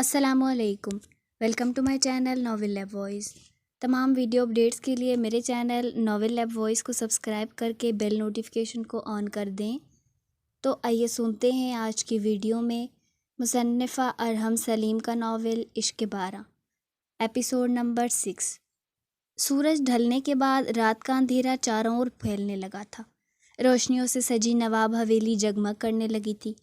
السلام علیکم، welcome to my channel novel lab voice. تمام ویڈیو اپڈیٹس کے لیے میرے چینل ناول لیب وائس کو سبسکرائب کر کے بیل نوٹیفیکیشن کو آن کر دیں۔ تو آئیے سنتے ہیں آج کی ویڈیو میں مصنفہ ارحم سلیم کا ناول عشق 12، ایپیسوڈ نمبر 6۔ سورج ڈھلنے کے بعد رات کا اندھیرا چاروں اور پھیلنے لگا تھا۔ روشنیوں سے سجی نواب حویلی جگمگ کرنے لگی تھی۔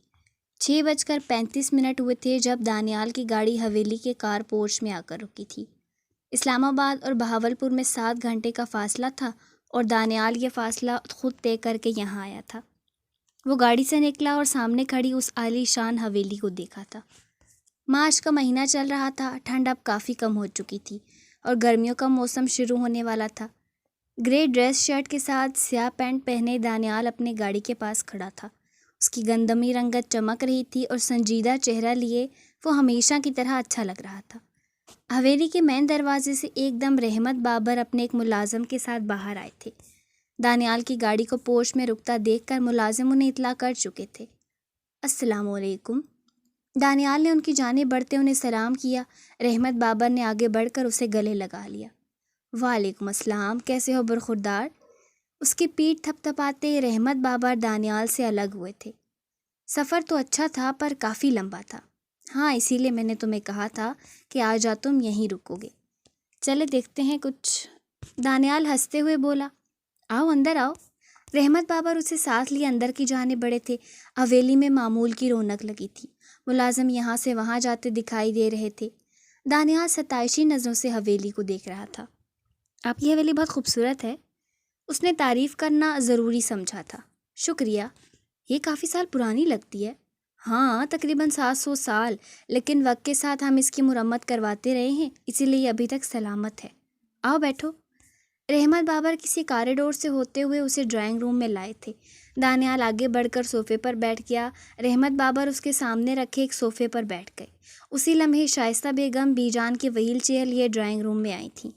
6:35 ہوئے تھے جب دانیال کی گاڑی حویلی کے کار پورچ میں آ کر رکی تھی۔ اسلام آباد اور بہاولپور میں 7 گھنٹے کا فاصلہ تھا اور دانیال یہ فاصلہ خود طے کر کے یہاں آیا تھا۔ وہ گاڑی سے نکلا اور سامنے کھڑی اس عالی شان حویلی کو دیکھا تھا۔ مارچ کا مہینہ چل رہا تھا، ٹھنڈ اب کافی کم ہو چکی تھی اور گرمیوں کا موسم شروع ہونے والا تھا۔ گرے ڈریس شرٹ کے ساتھ سیاہ پینٹ پہنے دانیال اپنے گاڑی کے پاس کھڑا تھا۔ اس کی گندمی رنگت چمک رہی تھی اور سنجیدہ چہرہ لیے وہ ہمیشہ کی طرح اچھا لگ رہا تھا۔ حویلی کے مین دروازے سے ایک دم رحمت بابر اپنے ایک ملازم کے ساتھ باہر آئے تھے۔ دانیال کی گاڑی کو پورچ میں رکتا دیکھ کر ملازم انہیں اطلاع کر چکے تھے۔ السلام علیکم۔ دانیال نے ان کی جانب بڑھتے انہیں سلام کیا۔ رحمت بابر نے آگے بڑھ کر اسے گلے لگا لیا۔ وعلیکم السلام، کیسے ہو برخوردار؟ اس کی پیٹھ تھپ تھپاتے رحمت بابر دانیال سے الگ ہوئے تھے۔ سفر تو اچھا تھا پر کافی لمبا تھا۔ ہاں، اسی لیے میں نے تمہیں کہا تھا کہ آج تم یہیں رکو گے۔ چلے دیکھتے ہیں کچھ۔ دانیال ہنستے ہوئے بولا۔ آؤ اندر آؤ۔ رحمت بابر اسے ساتھ لیے اندر کی جانب بڑھے تھے۔ حویلی میں معمول کی رونق لگی تھی۔ ملازم یہاں سے وہاں جاتے دکھائی دے رہے تھے۔ دانیال ستائشی نظروں سے حویلی کو دیکھ رہا تھا۔ آپ کی حویلی بہت خوبصورت ہے، اس نے تعریف کرنا ضروری سمجھا تھا۔ شکریہ، یہ کافی سال پرانی لگتی ہے۔ ہاں، تقریباً 700 سال، لیکن وقت کے ساتھ ہم اس کی مرمت کرواتے رہے ہیں، اسی لیے یہ ابھی تک سلامت ہے۔ آؤ بیٹھو۔ رحمت بابر کسی کاریڈور سے ہوتے ہوئے اسے ڈرائنگ روم میں لائے تھے۔ دانیال آگے بڑھ کر صوفے پر بیٹھ گیا۔ رحمت بابر اس کے سامنے رکھے ایک صوفے پر بیٹھ گئے۔ اسی لمحے شائستہ بیگم بی جان کی وہیل چیئر لیے ڈرائنگ روم میں آئی تھیں۔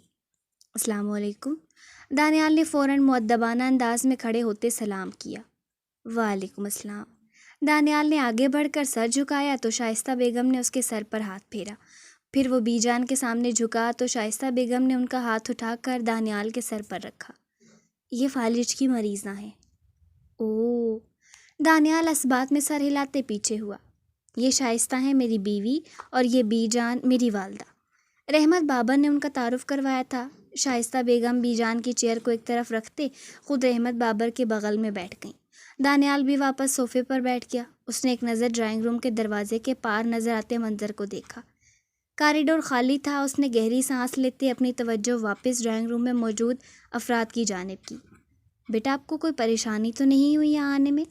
السلام علیکم۔ دانیال نے فوراً مؤدبانہ انداز میں کھڑے ہوتے سلام کیا۔ وعلیکم السلام۔ دانیال نے آگے بڑھ کر سر جھکایا تو شائستہ بیگم نے اس کے سر پر ہاتھ پھیرا۔ پھر وہ بی جان کے سامنے جھکا تو شائستہ بیگم نے ان کا ہاتھ اٹھا کر دانیال کے سر پر رکھا۔ یہ فالج کی مریضاں ہیں۔ اوہ! دانیال اس بات میں سر ہلاتے پیچھے ہوا۔ یہ شائستہ ہیں میری بیوی اور یہ بی جان میری والدہ۔ رحمت بابر نے ان کا تعارف کروایا تھا۔ شائستہ بیگم بی جان کی چیئر کو ایک طرف رکھتے خود رحمت بابر کے بغل میں بیٹھ گئیں۔ دانیال بھی واپس صوفے پر بیٹھ گیا۔ اس نے ایک نظر ڈرائنگ روم کے دروازے کے پار نظر آتے منظر کو دیکھا۔ کاریڈور خالی تھا۔ اس نے گہری سانس لیتے اپنی توجہ واپس ڈرائنگ روم میں موجود افراد کی جانب کی۔ بیٹا، آپ کو کوئی پریشانی تو نہیں ہوئی یہاں آنے میں؟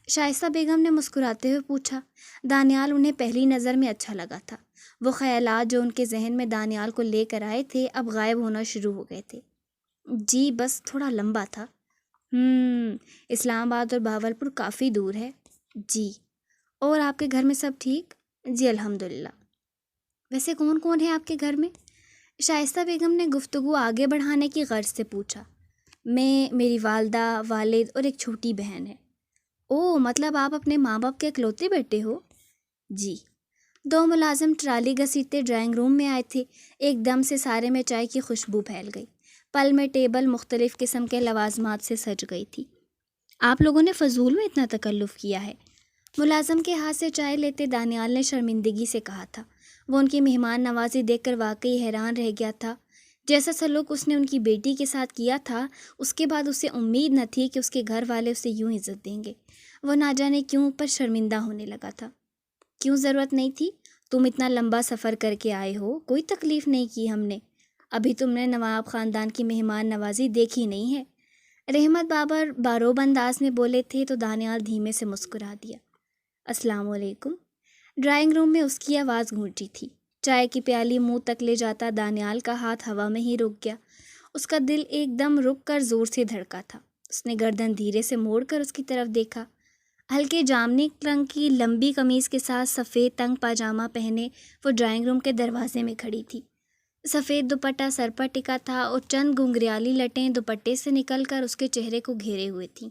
شائستہ بیگم نے مسکراتے ہوئے پوچھا۔ دانیال انہیں پہلی نظر میں اچھا لگا تھا۔ وہ خیالات جو ان کے ذہن میں دانیال کو لے کر آئے تھے اب غائب ہونا شروع ہو گئے تھے۔ جی بس تھوڑا لمبا تھا۔ اسلام آباد اور بہاولپور کافی دور ہے۔ جی۔ اور آپ کے گھر میں سب ٹھیک؟ جی الحمدللہ۔ ویسے کون کون ہے آپ کے گھر میں؟ شائستہ بیگم نے گفتگو آگے بڑھانے کی غرض سے پوچھا۔ میں، میری والدہ، والد اور ایک چھوٹی بہن ہے۔ اوہ، مطلب آپ اپنے ماں باپ کے اکلوتے بیٹے ہو؟ جی۔ 2 ملازم ٹرالی گھسیٹتے ڈرائنگ روم میں آئے تھے۔ ایک دم سے سارے میں چائے کی خوشبو پھیل گئی۔ پل میں ٹیبل مختلف قسم کے لوازمات سے سج گئی تھی۔ آپ لوگوں نے فضول میں اتنا تکلف کیا ہے؟ ملازم کے ہاتھ سے چائے لیتے دانیال نے شرمندگی سے کہا تھا۔ وہ ان کی مہمان نوازی دیکھ کر واقعی حیران رہ گیا تھا۔ جیسا سلوک اس نے ان کی بیٹی کے ساتھ کیا تھا، اس کے بعد اسے امید نہ تھی کہ اس کے گھر والے اسے یوں عزت دیں گے۔ وہ نہ جانے کیوں پر شرمندہ ہونے لگا تھا۔ کیوں ضرورت نہیں تھی؟ تم اتنا لمبا سفر کر کے آئے ہو، کوئی تکلیف نہیں کی ہم نے۔ ابھی تم نے نواب خاندان کی مہمان نوازی دیکھی نہیں ہے۔ رحمت بابر باروب انداز میں بولے تھے تو دانیال دھیمے سے مسکرا دیا۔ السلام علیکم۔ ڈرائنگ روم میں اس کی آواز گونجی تھی۔ چائے کی پیالی منہ تک لے جاتا دانیال کا ہاتھ ہوا میں ہی رک گیا۔ اس کا دل ایک دم رک کر زور سے دھڑکا تھا۔ اس نے گردن دھیرے سے موڑ کر اس کی طرف دیکھا۔ ہلکے جامنی رنگ کی لمبی قمیض کے ساتھ سفید تنگ پاجامہ پہنے وہ ڈرائنگ روم کے دروازے میں کھڑی تھی۔ سفید دوپٹہ سر پر ٹکا تھا اور چند گھنگریالی لٹیں دوپٹے سے نکل کر اس کے چہرے کو گھیرے ہوئے تھیں۔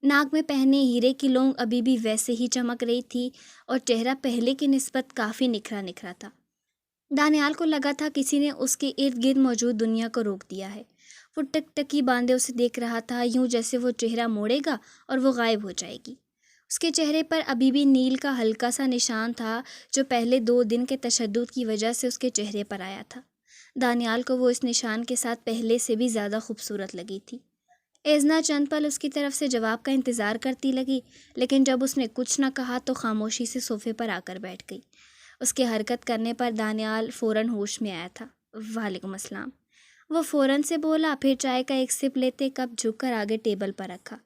ناک میں پہنے ہیرے کی لونگ ابھی بھی ویسے ہی چمک رہی تھی اور چہرہ پہلے کی نسبت کافی نکھرا نکھرا تھا۔ دانیال کو لگا تھا کسی نے اس کے ارد گرد موجود دنیا کو روک دیا ہے۔ وہ ٹک ٹکی باندھے اسے دیکھ رہا تھا، یوں جیسے وہ چہرہ موڑے گا اور وہ غائب ہو جائے گی۔ اس کے چہرے پر ابھی بھی نیل کا ہلکا سا نشان تھا جو پہلے 2 دن کے تشدد کی وجہ سے اس کے چہرے پر آیا تھا۔ دانیال کو وہ اس نشان کے ساتھ پہلے سے بھی زیادہ خوبصورت لگی تھی۔ ایزنا چند پل اس کی طرف سے جواب کا انتظار کرتی لگی، لیکن جب اس نے کچھ نہ کہا تو خاموشی سے صوفے پر آ کر بیٹھ گئی۔ اس کے حرکت کرنے پر دانیال فوراً ہوش میں آیا تھا۔ وعلیکم السلام، وہ فوراً سے بولا، پھر چائے کا ایک سپ لیتے کپ جھک کر آگے ٹیبل پر رکھا۔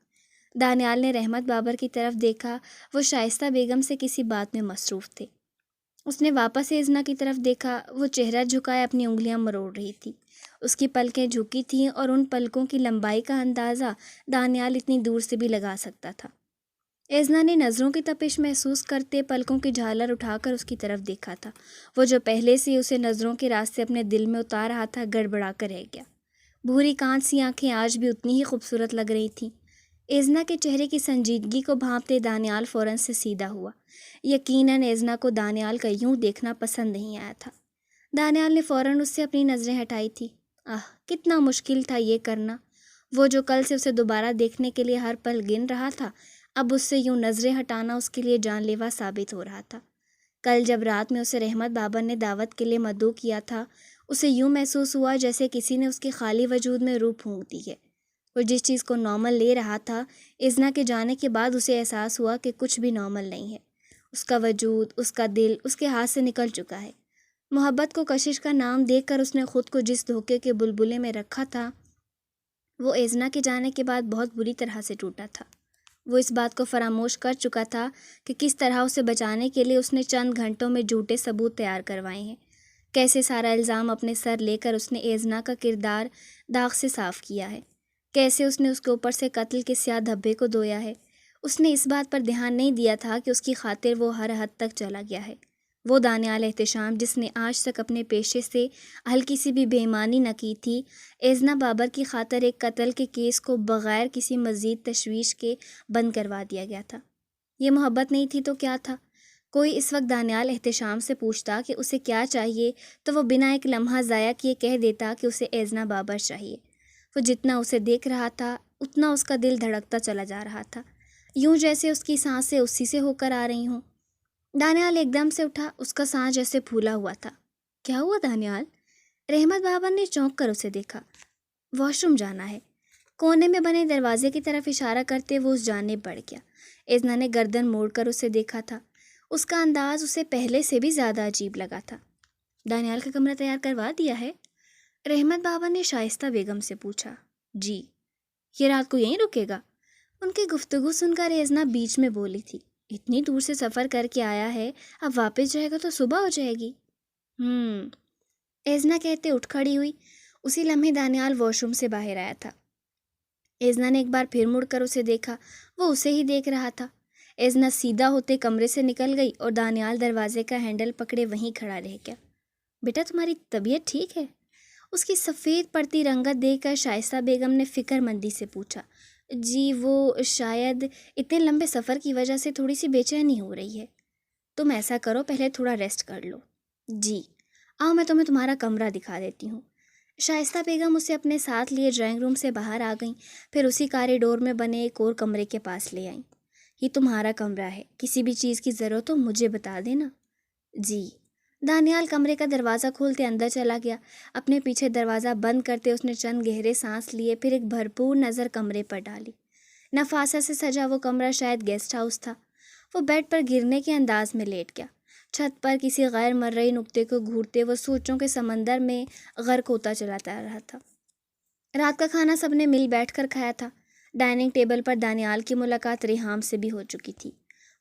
دانیال نے رحمت بابر کی طرف دیکھا، وہ شائستہ بیگم سے کسی بات میں مصروف تھے۔ اس نے واپس ایزنا کی طرف دیکھا، وہ چہرہ جھکائے اپنی انگلیاں مروڑ رہی تھی۔ اس کی پلکیں جھکی تھیں اور ان پلکوں کی لمبائی کا اندازہ دانیال اتنی دور سے بھی لگا سکتا تھا۔ ایزنا نے نظروں کی تپش محسوس کرتے پلکوں کی جھالر اٹھا کر اس کی طرف دیکھا تھا۔ وہ جو پہلے سے اسے نظروں کے راستے اپنے دل میں اتار رہا تھا گڑبڑا کر رہ گیا۔ بھوری کانچ سی آنکھیں آج بھی اتنی ہی خوبصورت لگ رہی تھیں۔ ایزنا کے چہرے کی سنجیدگی کو بھانپتے دانیال فوراً سے سیدھا ہوا۔ یقیناً ایزنا کو دانیال کا یوں دیکھنا پسند نہیں آیا تھا۔ دانیال نے فوراً اس سے اپنی نظریں ہٹائی تھی۔ کتنا مشکل تھا یہ کرنا۔ وہ جو کل سے اسے دوبارہ دیکھنے کے لیے ہر پل گن رہا تھا، اب اس سے یوں نظریں ہٹانا اس کے لیے جان لیوا ثابت ہو رہا تھا۔ کل جب رات میں اسے رحمت بابر نے دعوت کے لیے مدعو کیا تھا، اسے یوں محسوس ہوا جیسے کسی نے اس کے خالی وجود میں روح پھونک دی ہے۔ وہ جس چیز کو نارمل لے رہا تھا، ایزنا کے جانے کے بعد اسے احساس ہوا کہ کچھ بھی نارمل نہیں ہے۔ اس کا وجود، اس کا دل اس کے ہاتھ سے نکل چکا ہے۔ محبت کو کشش کا نام دے کر اس نے خود کو جس دھوکے کے بلبلے میں رکھا تھا، وہ ایزنا کے جانے کے بعد بہت بری طرح سے ٹوٹا تھا۔ وہ اس بات کو فراموش کر چکا تھا کہ کس طرح اسے بچانے کے لیے اس نے چند گھنٹوں میں جھوٹے ثبوت تیار کروائے ہیں، کیسے سارا الزام اپنے سر لے کر اس نے ایزنا کا کردار داغ سے صاف کیا ہے، کیسے اس نے اس کے اوپر سے قتل کے سیاہ دھبے کو دھویا ہے۔ اس نے اس بات پر دھیان نہیں دیا تھا کہ اس کی خاطر وہ ہر حد تک چلا گیا ہے۔ وہ دانیال احتشام جس نے آج تک اپنے پیشے سے ہلکی سی بھی بے ایمانی نہ کی تھی، ایزنا بابر کی خاطر ایک قتل کے کیس کو بغیر کسی مزید تشویش کے بند کروا دیا گیا تھا۔ یہ محبت نہیں تھی تو کیا تھا؟ کوئی اس وقت دانیال احتشام سے پوچھتا کہ اسے کیا چاہیے تو وہ بنا ایک لمحہ ضائع کیے کہہ دیتا کہ اسے ایزنا بابر چاہیے۔ وہ جتنا اسے دیکھ رہا تھا اتنا اس کا دل دھڑکتا چلا جا رہا تھا، یوں جیسے اس کی سانسیں اسی سے ہو کر آ رہی ہوں۔ دانیال ایک دم سے اٹھا، اس کا سانس جیسے پھولا ہوا تھا۔ کیا ہوا دانیال؟ رحمت بابر نے چونک کر اسے دیکھا۔ واش روم جانا ہے، کونے میں بنے دروازے کی طرف اشارہ کرتے وہ اس جانب بڑھ گیا۔ ایزنا نے گردن موڑ کر اسے دیکھا تھا۔ اس کا انداز اسے پہلے سے بھی زیادہ عجیب لگا تھا۔ دانیال کا کمرہ تیار کروا دیا ہے؟ رحمت بابا نے شائستہ بیگم سے پوچھا۔ جی۔ یہ رات کو یہیں رکے گا؟ ان کی گفتگو سن کر ایزنا بیچ میں بولی تھی، اتنی دور سے سفر کر کے آیا ہے، اب واپس جائے گا تو صبح ہو جائے گی۔ ایزنا کہتے اٹھ کھڑی ہوئی۔ اسی لمحے دانیال واش روم سے باہر آیا تھا۔ ایزنا نے ایک بار پھر مڑ کر اسے دیکھا، وہ اسے ہی دیکھ رہا تھا۔ ایزنا سیدھا ہوتے کمرے سے نکل گئی اور دانیال دروازے کا ہینڈل پکڑے وہیں کھڑا رہ گیا۔ بیٹا تمہاری طبیعت ٹھیک ہے؟ اس کی سفید پڑتی رنگت دیکھ کر شائستہ بیگم نے فکر مندی سے پوچھا۔ جی وہ شاید اتنے لمبے سفر کی وجہ سے تھوڑی سی بے چینی ہو رہی ہے۔ تم ایسا کرو، پہلے تھوڑا ریسٹ کر لو۔ جی آؤ میں تمہیں تمہارا کمرہ دکھا دیتی ہوں۔ شائستہ بیگم اسے اپنے ساتھ لیے ڈرائنگ روم سے باہر آ گئیں، پھر اسی کاریڈور میں بنے ایک اور کمرے کے پاس لے آئیں۔ یہ تمہارا کمرہ ہے، کسی بھی چیز کی ضرورت ہو مجھے بتا دینا۔ جی۔ دانیال کمرے کا دروازہ کھولتے اندر چلا گیا۔ اپنے پیچھے دروازہ بند کرتے اس نے چند گہرے سانس لیے، پھر ایک بھرپور نظر کمرے پر ڈالی۔ نفاست سے سجا وہ کمرہ شاید گیسٹ ہاؤس تھا۔ وہ بیڈ پر گرنے کے انداز میں لیٹ گیا۔ چھت پر کسی غیر مرئی نقطے کو گھورتے وہ سوچوں کے سمندر میں غرق ہوتا چلا جا رہا تھا۔ رات کا کھانا سب نے مل بیٹھ کر کھایا تھا۔ ڈائننگ ٹیبل پر دانیال کی ملاقات ریحام سے بھی ہو چکی تھی۔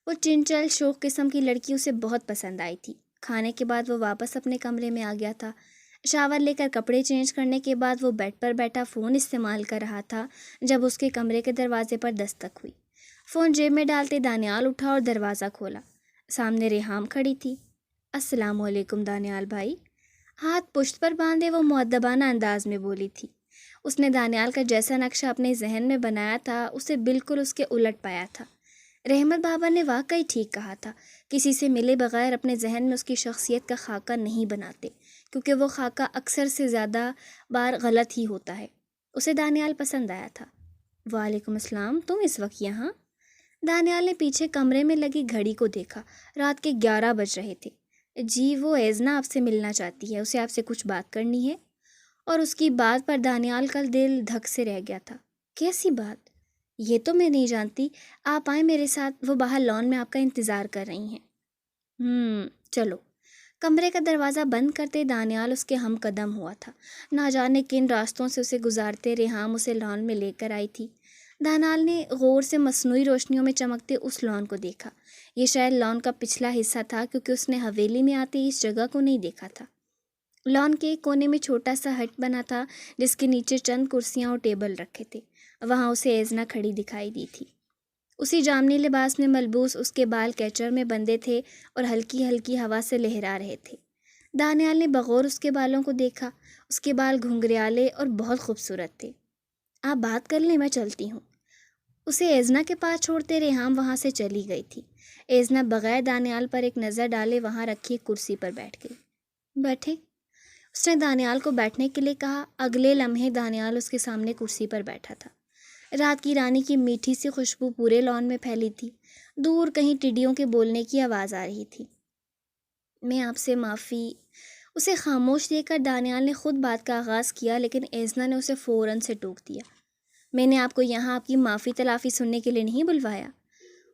وہ چنچل شوخ قسم کی لڑکی اسے بہت پسند آئی تھی۔ کھانے کے بعد وہ واپس اپنے کمرے میں آ گیا تھا۔ شاور لے کر کپڑے چینج کرنے کے بعد وہ بیڈ پر بیٹھا فون استعمال کر رہا تھا جب اس کے کمرے کے دروازے پر دستک ہوئی۔ فون جیب میں ڈالتے دانیال اٹھا اور دروازہ کھولا۔ سامنے ریحام کھڑی تھی۔ السلام علیکم دانیال بھائی۔ ہاتھ پشت پر باندھے وہ مؤدبانہ انداز میں بولی تھی۔ اس نے دانیال کا جیسا نقشہ اپنے ذہن میں بنایا تھا اسے بالکل اس کے الٹ پایا تھا۔ رحمت بابا نے واقعی ٹھیک کہا تھا، کسی سے ملے بغیر اپنے ذہن میں اس کی شخصیت کا خاکہ نہیں بناتے، کیونکہ وہ خاکہ اکثر سے زیادہ بار غلط ہی ہوتا ہے۔ اسے دانیال پسند آیا تھا۔ وعلیکم السلام، تم اس وقت یہاں؟ دانیال نے پیچھے کمرے میں لگی گھڑی کو دیکھا، رات کے 11 بج رہے تھے۔ جی وہ ایزنا آپ سے ملنا چاہتی ہے، اسے آپ سے کچھ بات کرنی ہے۔ اور اس کی بات پر دانیال کا دل دھک سے رہ گیا تھا۔ کیسی بات؟ یہ تو میں نہیں جانتی، آپ آئیں میرے ساتھ، وہ باہر لان میں آپ کا انتظار کر رہی ہیں۔ چلو۔ کمرے کا دروازہ بند کرتے دانیال اس کے ہم قدم ہوا تھا۔ نہ جانے کن راستوں سے اسے گزارتے ریحام اسے لان میں لے کر آئی تھی۔ دانیال نے غور سے مصنوعی روشنیوں میں چمکتے اس لان کو دیکھا۔ یہ شاید لان کا پچھلا حصہ تھا، کیونکہ اس نے حویلی میں آتے ہی اس جگہ کو نہیں دیکھا تھا۔ لان کے ایک کونے میں چھوٹا سا ہٹ بنا تھا، جس کے نیچے چند کرسیاں اور ٹیبل رکھے تھے۔ وہاں اسے ایزنا کھڑی دکھائی دی تھی۔ اسی جامنی لباس میں ملبوس، اس کے بال کیچر میں بندھے تھے اور ہلکی ہلکی ہوا سے لہرا رہے تھے۔ دانیال نے بغور اس کے بالوں کو دیکھا۔ اس کے بال گھنگریالے اور بہت خوبصورت تھے۔ آپ بات کر لیں، میں چلتی ہوں۔ اسے ایزنا کے پاس چھوڑتے ریحام وہاں سے چلی گئی تھی۔ ایزنا بغیر دانیال پر ایک نظر ڈالے وہاں رکھی ایک کرسی پر بیٹھ گئی۔ بیٹھے، اس نے دانیال کو بیٹھنے کے لیے کہا۔ اگلے لمحے دانیال اس کے سامنے کرسی پر بیٹھا تھا۔ رات کی رانی کی میٹھی سی خوشبو پورے لان میں پھیلی تھی۔ دور کہیں ٹڈیوں کے بولنے کی آواز آ رہی تھی۔ میں آپ سے معافی۔ اسے خاموش دیکھ کر دانیال نے خود بات کا آغاز کیا، لیکن ایزنا نے اسے فوراً سے ٹوک دیا۔ میں نے آپ کو یہاں آپ کی معافی تلافی سننے کے لیے نہیں بلوایا۔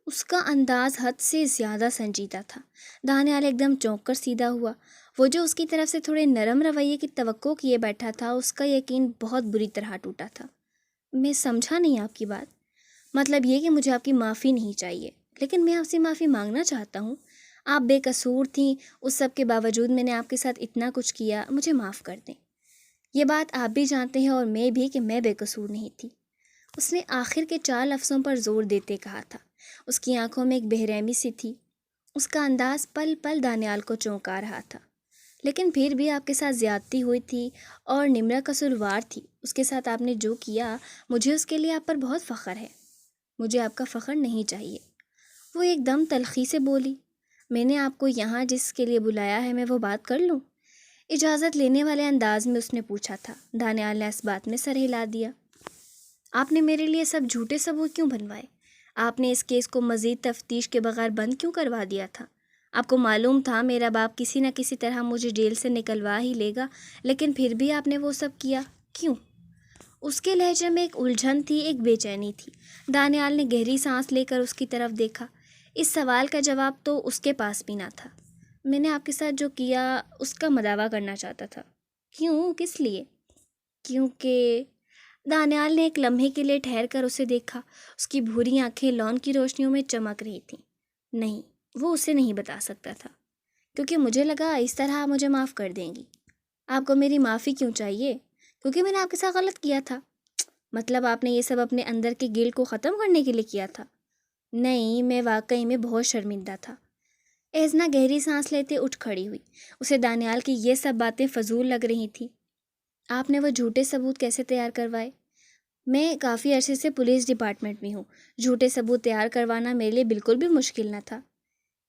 اس کا انداز حد سے زیادہ سنجیدہ تھا۔ دانیال ایک دم چونک کر سیدھا ہوا۔ وہ جو اس کی طرف سے تھوڑے نرم رویے کی توقع کیے بیٹھا تھا، اس کا یقین بہت بری طرح ٹوٹا تھا۔ میں سمجھا نہیں آپ کی بات۔ مطلب یہ کہ مجھے آپ کی معافی نہیں چاہیے، لیکن میں آپ سے معافی مانگنا چاہتا ہوں۔ آپ بے قصور تھیں، اس سب کے باوجود میں نے آپ کے ساتھ اتنا کچھ کیا، مجھے معاف کر دیں۔ یہ بات آپ بھی جانتے ہیں اور میں بھی کہ میں بے قصور نہیں تھی۔ اس نے آخر کے 4 لفظوں پر زور دیتے کہا تھا۔ اس کی آنکھوں میں ایک بے رحمی سی تھی۔ اس کا انداز پل پل دانیال کو چونکا رہا تھا۔ لیکن پھر بھی آپ کے ساتھ زیادتی ہوئی تھی اور نمرا قصوروار تھی۔ اس کے ساتھ آپ نے جو کیا، مجھے اس کے لیے آپ پر بہت فخر ہے۔ مجھے آپ کا فخر نہیں چاہیے۔ وہ ایک دم تلخی سے بولی۔ میں نے آپ کو یہاں جس کے لیے بلایا ہے، میں وہ بات کر لوں؟ اجازت لینے والے انداز میں اس نے پوچھا تھا۔ دانیال نے اس بات میں سر ہلا دیا۔ آپ نے میرے لیے سب جھوٹے ثبوت کیوں بنوائے؟ آپ نے اس کیس کو مزید تفتیش کے بغیر بند کیوں کروا دیا تھا؟ آپ کو معلوم تھا میرا باپ کسی نہ کسی طرح مجھے جیل سے نکلوا ہی لے گا، لیکن پھر بھی آپ نے وہ سب کیا، کیوں؟ اس کے لہجے میں ایک الجھن تھی، ایک بے چینی تھی۔ دانیال نے گہری سانس لے کر اس کی طرف دیکھا۔ اس سوال کا جواب تو اس کے پاس بھی نہ تھا۔ میں نے آپ کے ساتھ جو کیا اس کا مداوع کرنا چاہتا تھا۔ کیوں؟ کس لیے؟ کیونکہ دانیال نے ایک لمحے کے لیے ٹھہر کر اسے دیکھا۔ اس کی بھوری آنکھیں لان کی روشنیوں میں چمک رہی تھیں۔ نہیں، وہ اسے نہیں بتا سکتا تھا، کیونکہ مجھے لگا اس طرح آپ مجھے معاف کر دیں گی۔ آپ کو میری معافی کیوں چاہیے؟ کیونکہ میں نے آپ کے ساتھ غلط کیا تھا۔ مطلب آپ نے یہ سب اپنے اندر کے گل کو ختم کرنے کے لیے کیا تھا؟ نہیں، میں واقعی میں بہت شرمندہ تھا۔ ایزنا گہری سانس لیتے اٹھ کھڑی ہوئی۔ اسے دانیال کی یہ سب باتیں فضول لگ رہی تھیں۔ آپ نے وہ جھوٹے ثبوت کیسے تیار کروائے؟ میں کافی عرصے سے پولیس ڈپارٹمنٹ میں ہوں۔ جھوٹے ثبوت تیار کروانا میرے لیے بالکل بھی مشکل نہ تھا۔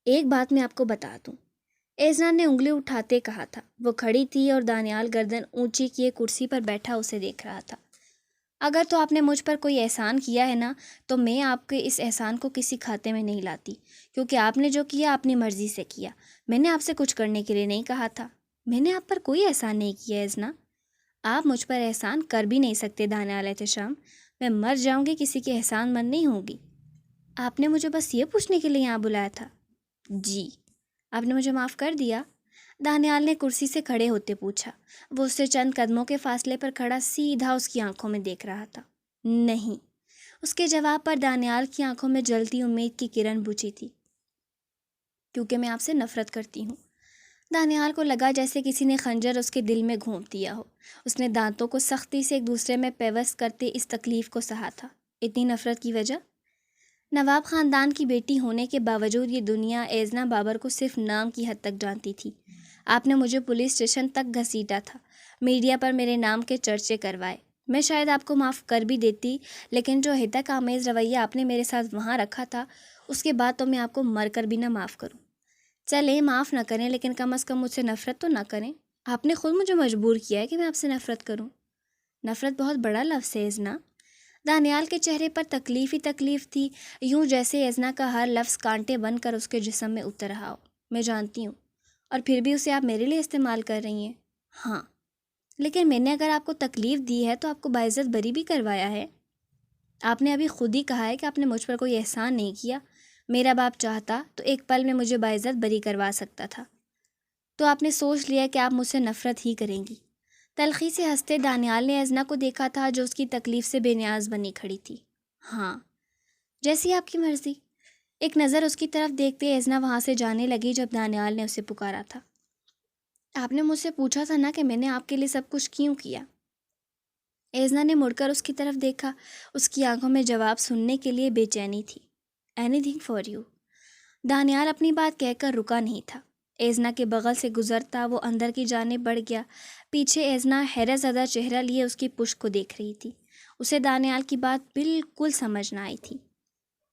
ایک بات میں آپ کو بتا دوں، ایزنا نے انگلی اٹھاتے کہا تھا۔ وہ کھڑی تھی اور دانیال گردن اونچی کیے کرسی پر بیٹھا اسے دیکھ رہا تھا۔ اگر تو آپ نے مجھ پر کوئی احسان کیا ہے نا، تو میں آپ کے اس احسان کو کسی کھاتے میں نہیں لاتی، کیونکہ آپ نے جو کیا اپنی مرضی سے کیا۔ میں نے آپ سے کچھ کرنے کے لیے نہیں کہا تھا۔ میں نے آپ پر کوئی احسان نہیں کیا ایزنا۔ آپ مجھ پر احسان کر بھی نہیں سکتے دانیال احتشام۔ میں مر جاؤں گی، کسی کے احسان مند نہیں ہوگی۔ آپ نے مجھے بس یہ پوچھنے کے لیے یہاں بلایا تھا؟ جی۔ آپ نے مجھے معاف کر دیا؟ دانیال نے کرسی سے کھڑے ہوتے پوچھا۔ وہ اس سے چند قدموں کے فاصلے پر کھڑا سیدھا اس کی آنکھوں میں دیکھ رہا تھا۔ نہیں۔ اس کے جواب پر دانیال کی آنکھوں میں جلتی امید کی کرن بجھی تھی۔ کیونکہ میں آپ سے نفرت کرتی ہوں۔ دانیال کو لگا جیسے کسی نے خنجر اس کے دل میں گھونپ دیا ہو۔ اس نے دانتوں کو سختی سے ایک دوسرے میں پیوست کرتے اس تکلیف کو سہا تھا۔ اتنی نفرت کی وجہ؟ نواب خاندان کی بیٹی ہونے کے باوجود یہ دنیا ایزنا بابر کو صرف نام کی حد تک جانتی تھی۔ آپ نے مجھے پولیس اسٹیشن تک گھسیٹا تھا، میڈیا پر میرے نام کے چرچے کروائے۔ میں شاید آپ کو معاف کر بھی دیتی، لیکن جو ہتک آمیز رویہ آپ نے میرے ساتھ وہاں رکھا تھا، اس کے بعد تو میں آپ کو مر کر بھی نہ معاف کروں۔ چلیں معاف نہ کریں، لیکن کم از کم مجھ سے نفرت تو نہ کریں۔ آپ نے خود مجھے مجبور کیا ہے کہ میں آپ سے نفرت کروں۔ نفرت بہت بڑا لفظ ہے ازنا۔ دانیال کے چہرے پر تکلیف ہی تکلیف تھی، یوں جیسے ازنا کا ہر لفظ کانٹے بن کر اس کے جسم میں اتر رہا ہو۔ میں جانتی ہوں، اور پھر بھی اسے آپ میرے لیے استعمال کر رہی ہیں۔ ہاں، لیکن میں نے اگر آپ کو تکلیف دی ہے تو آپ کو باعزت بری بھی کروایا ہے۔ آپ نے ابھی خود ہی کہا ہے کہ آپ نے مجھ پر کوئی احسان نہیں کیا۔ میرا باپ چاہتا تو ایک پل میں مجھے باعزت بری کروا سکتا تھا۔ تو آپ نے سوچ لیا کہ آپ مجھ سے نفرت ہی کریں گی۔ تلخی سے ہنستے دانیال نے ازنا کو دیکھا تھا جو اس کی تکلیف سے بے نیاز بنی کھڑی تھی۔ ہاں، جیسی آپ کی مرضی۔ ایک نظر اس کی طرف دیکھتے ازنا وہاں سے جانے لگی جب دانیال نے اسے پکارا تھا۔ آپ نے مجھ سے پوچھا تھا نا کہ میں نے آپ کے لیے سب کچھ کیوں کیا؟ ازنا نے مڑ کر اس کی طرف دیکھا۔ اس کی آنکھوں میں جواب سننے کے لیے بے چینی تھی۔ Anything for you. Daniyal اپنی بات کہہ کر رکا نہیں تھا۔ ازنا کے بغل سے گزرتا وہ اندر کی جانب بڑھ گیا۔ پیچھے ازنا حیرت زدہ چہرہ لیے اس کی پشت کو دیکھ رہی تھی۔ اسے دانیال کی بات بالکل سمجھ نہ آئی تھی۔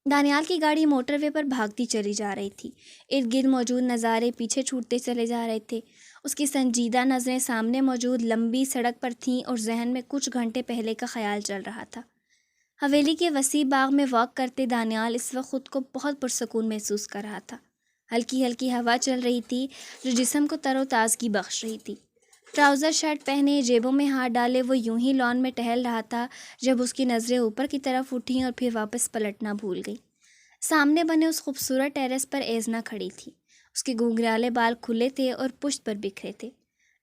دانیال کی گاڑی موٹر وے پر بھاگتی چلی جا رہی تھی۔ ارد گرد موجود نظارے پیچھے چھوٹتے چلے جا رہے تھے۔ اس کی سنجیدہ نظریں سامنے موجود لمبی سڑک پر تھیں اور ذہن میں کچھ گھنٹے پہلے کا خیال چل رہا تھا۔ حویلی کے وسیع باغ میں واک کرتے دانیال اس وقت خود کو بہت پرسکون محسوس کر رہا تھا۔ ہلکی ہلکی ہوا چل رہی تھی جو جسم کو تر و تازگی بخش رہی تھی۔ ٹراؤزر شرٹ پہنے جیبوں میں ہاتھ ڈالے وہ یوں ہی لان میں ٹہل رہا تھا جب اس کی نظریں اوپر کی طرف اٹھیں اور پھر واپس پلٹنا بھول گئی۔ سامنے بنے اس خوبصورت ٹیرس پر ازنا کھڑی تھی۔ اس کے گھنگھرالے بال کھلے تھے اور پشت پر بکھرے تھے۔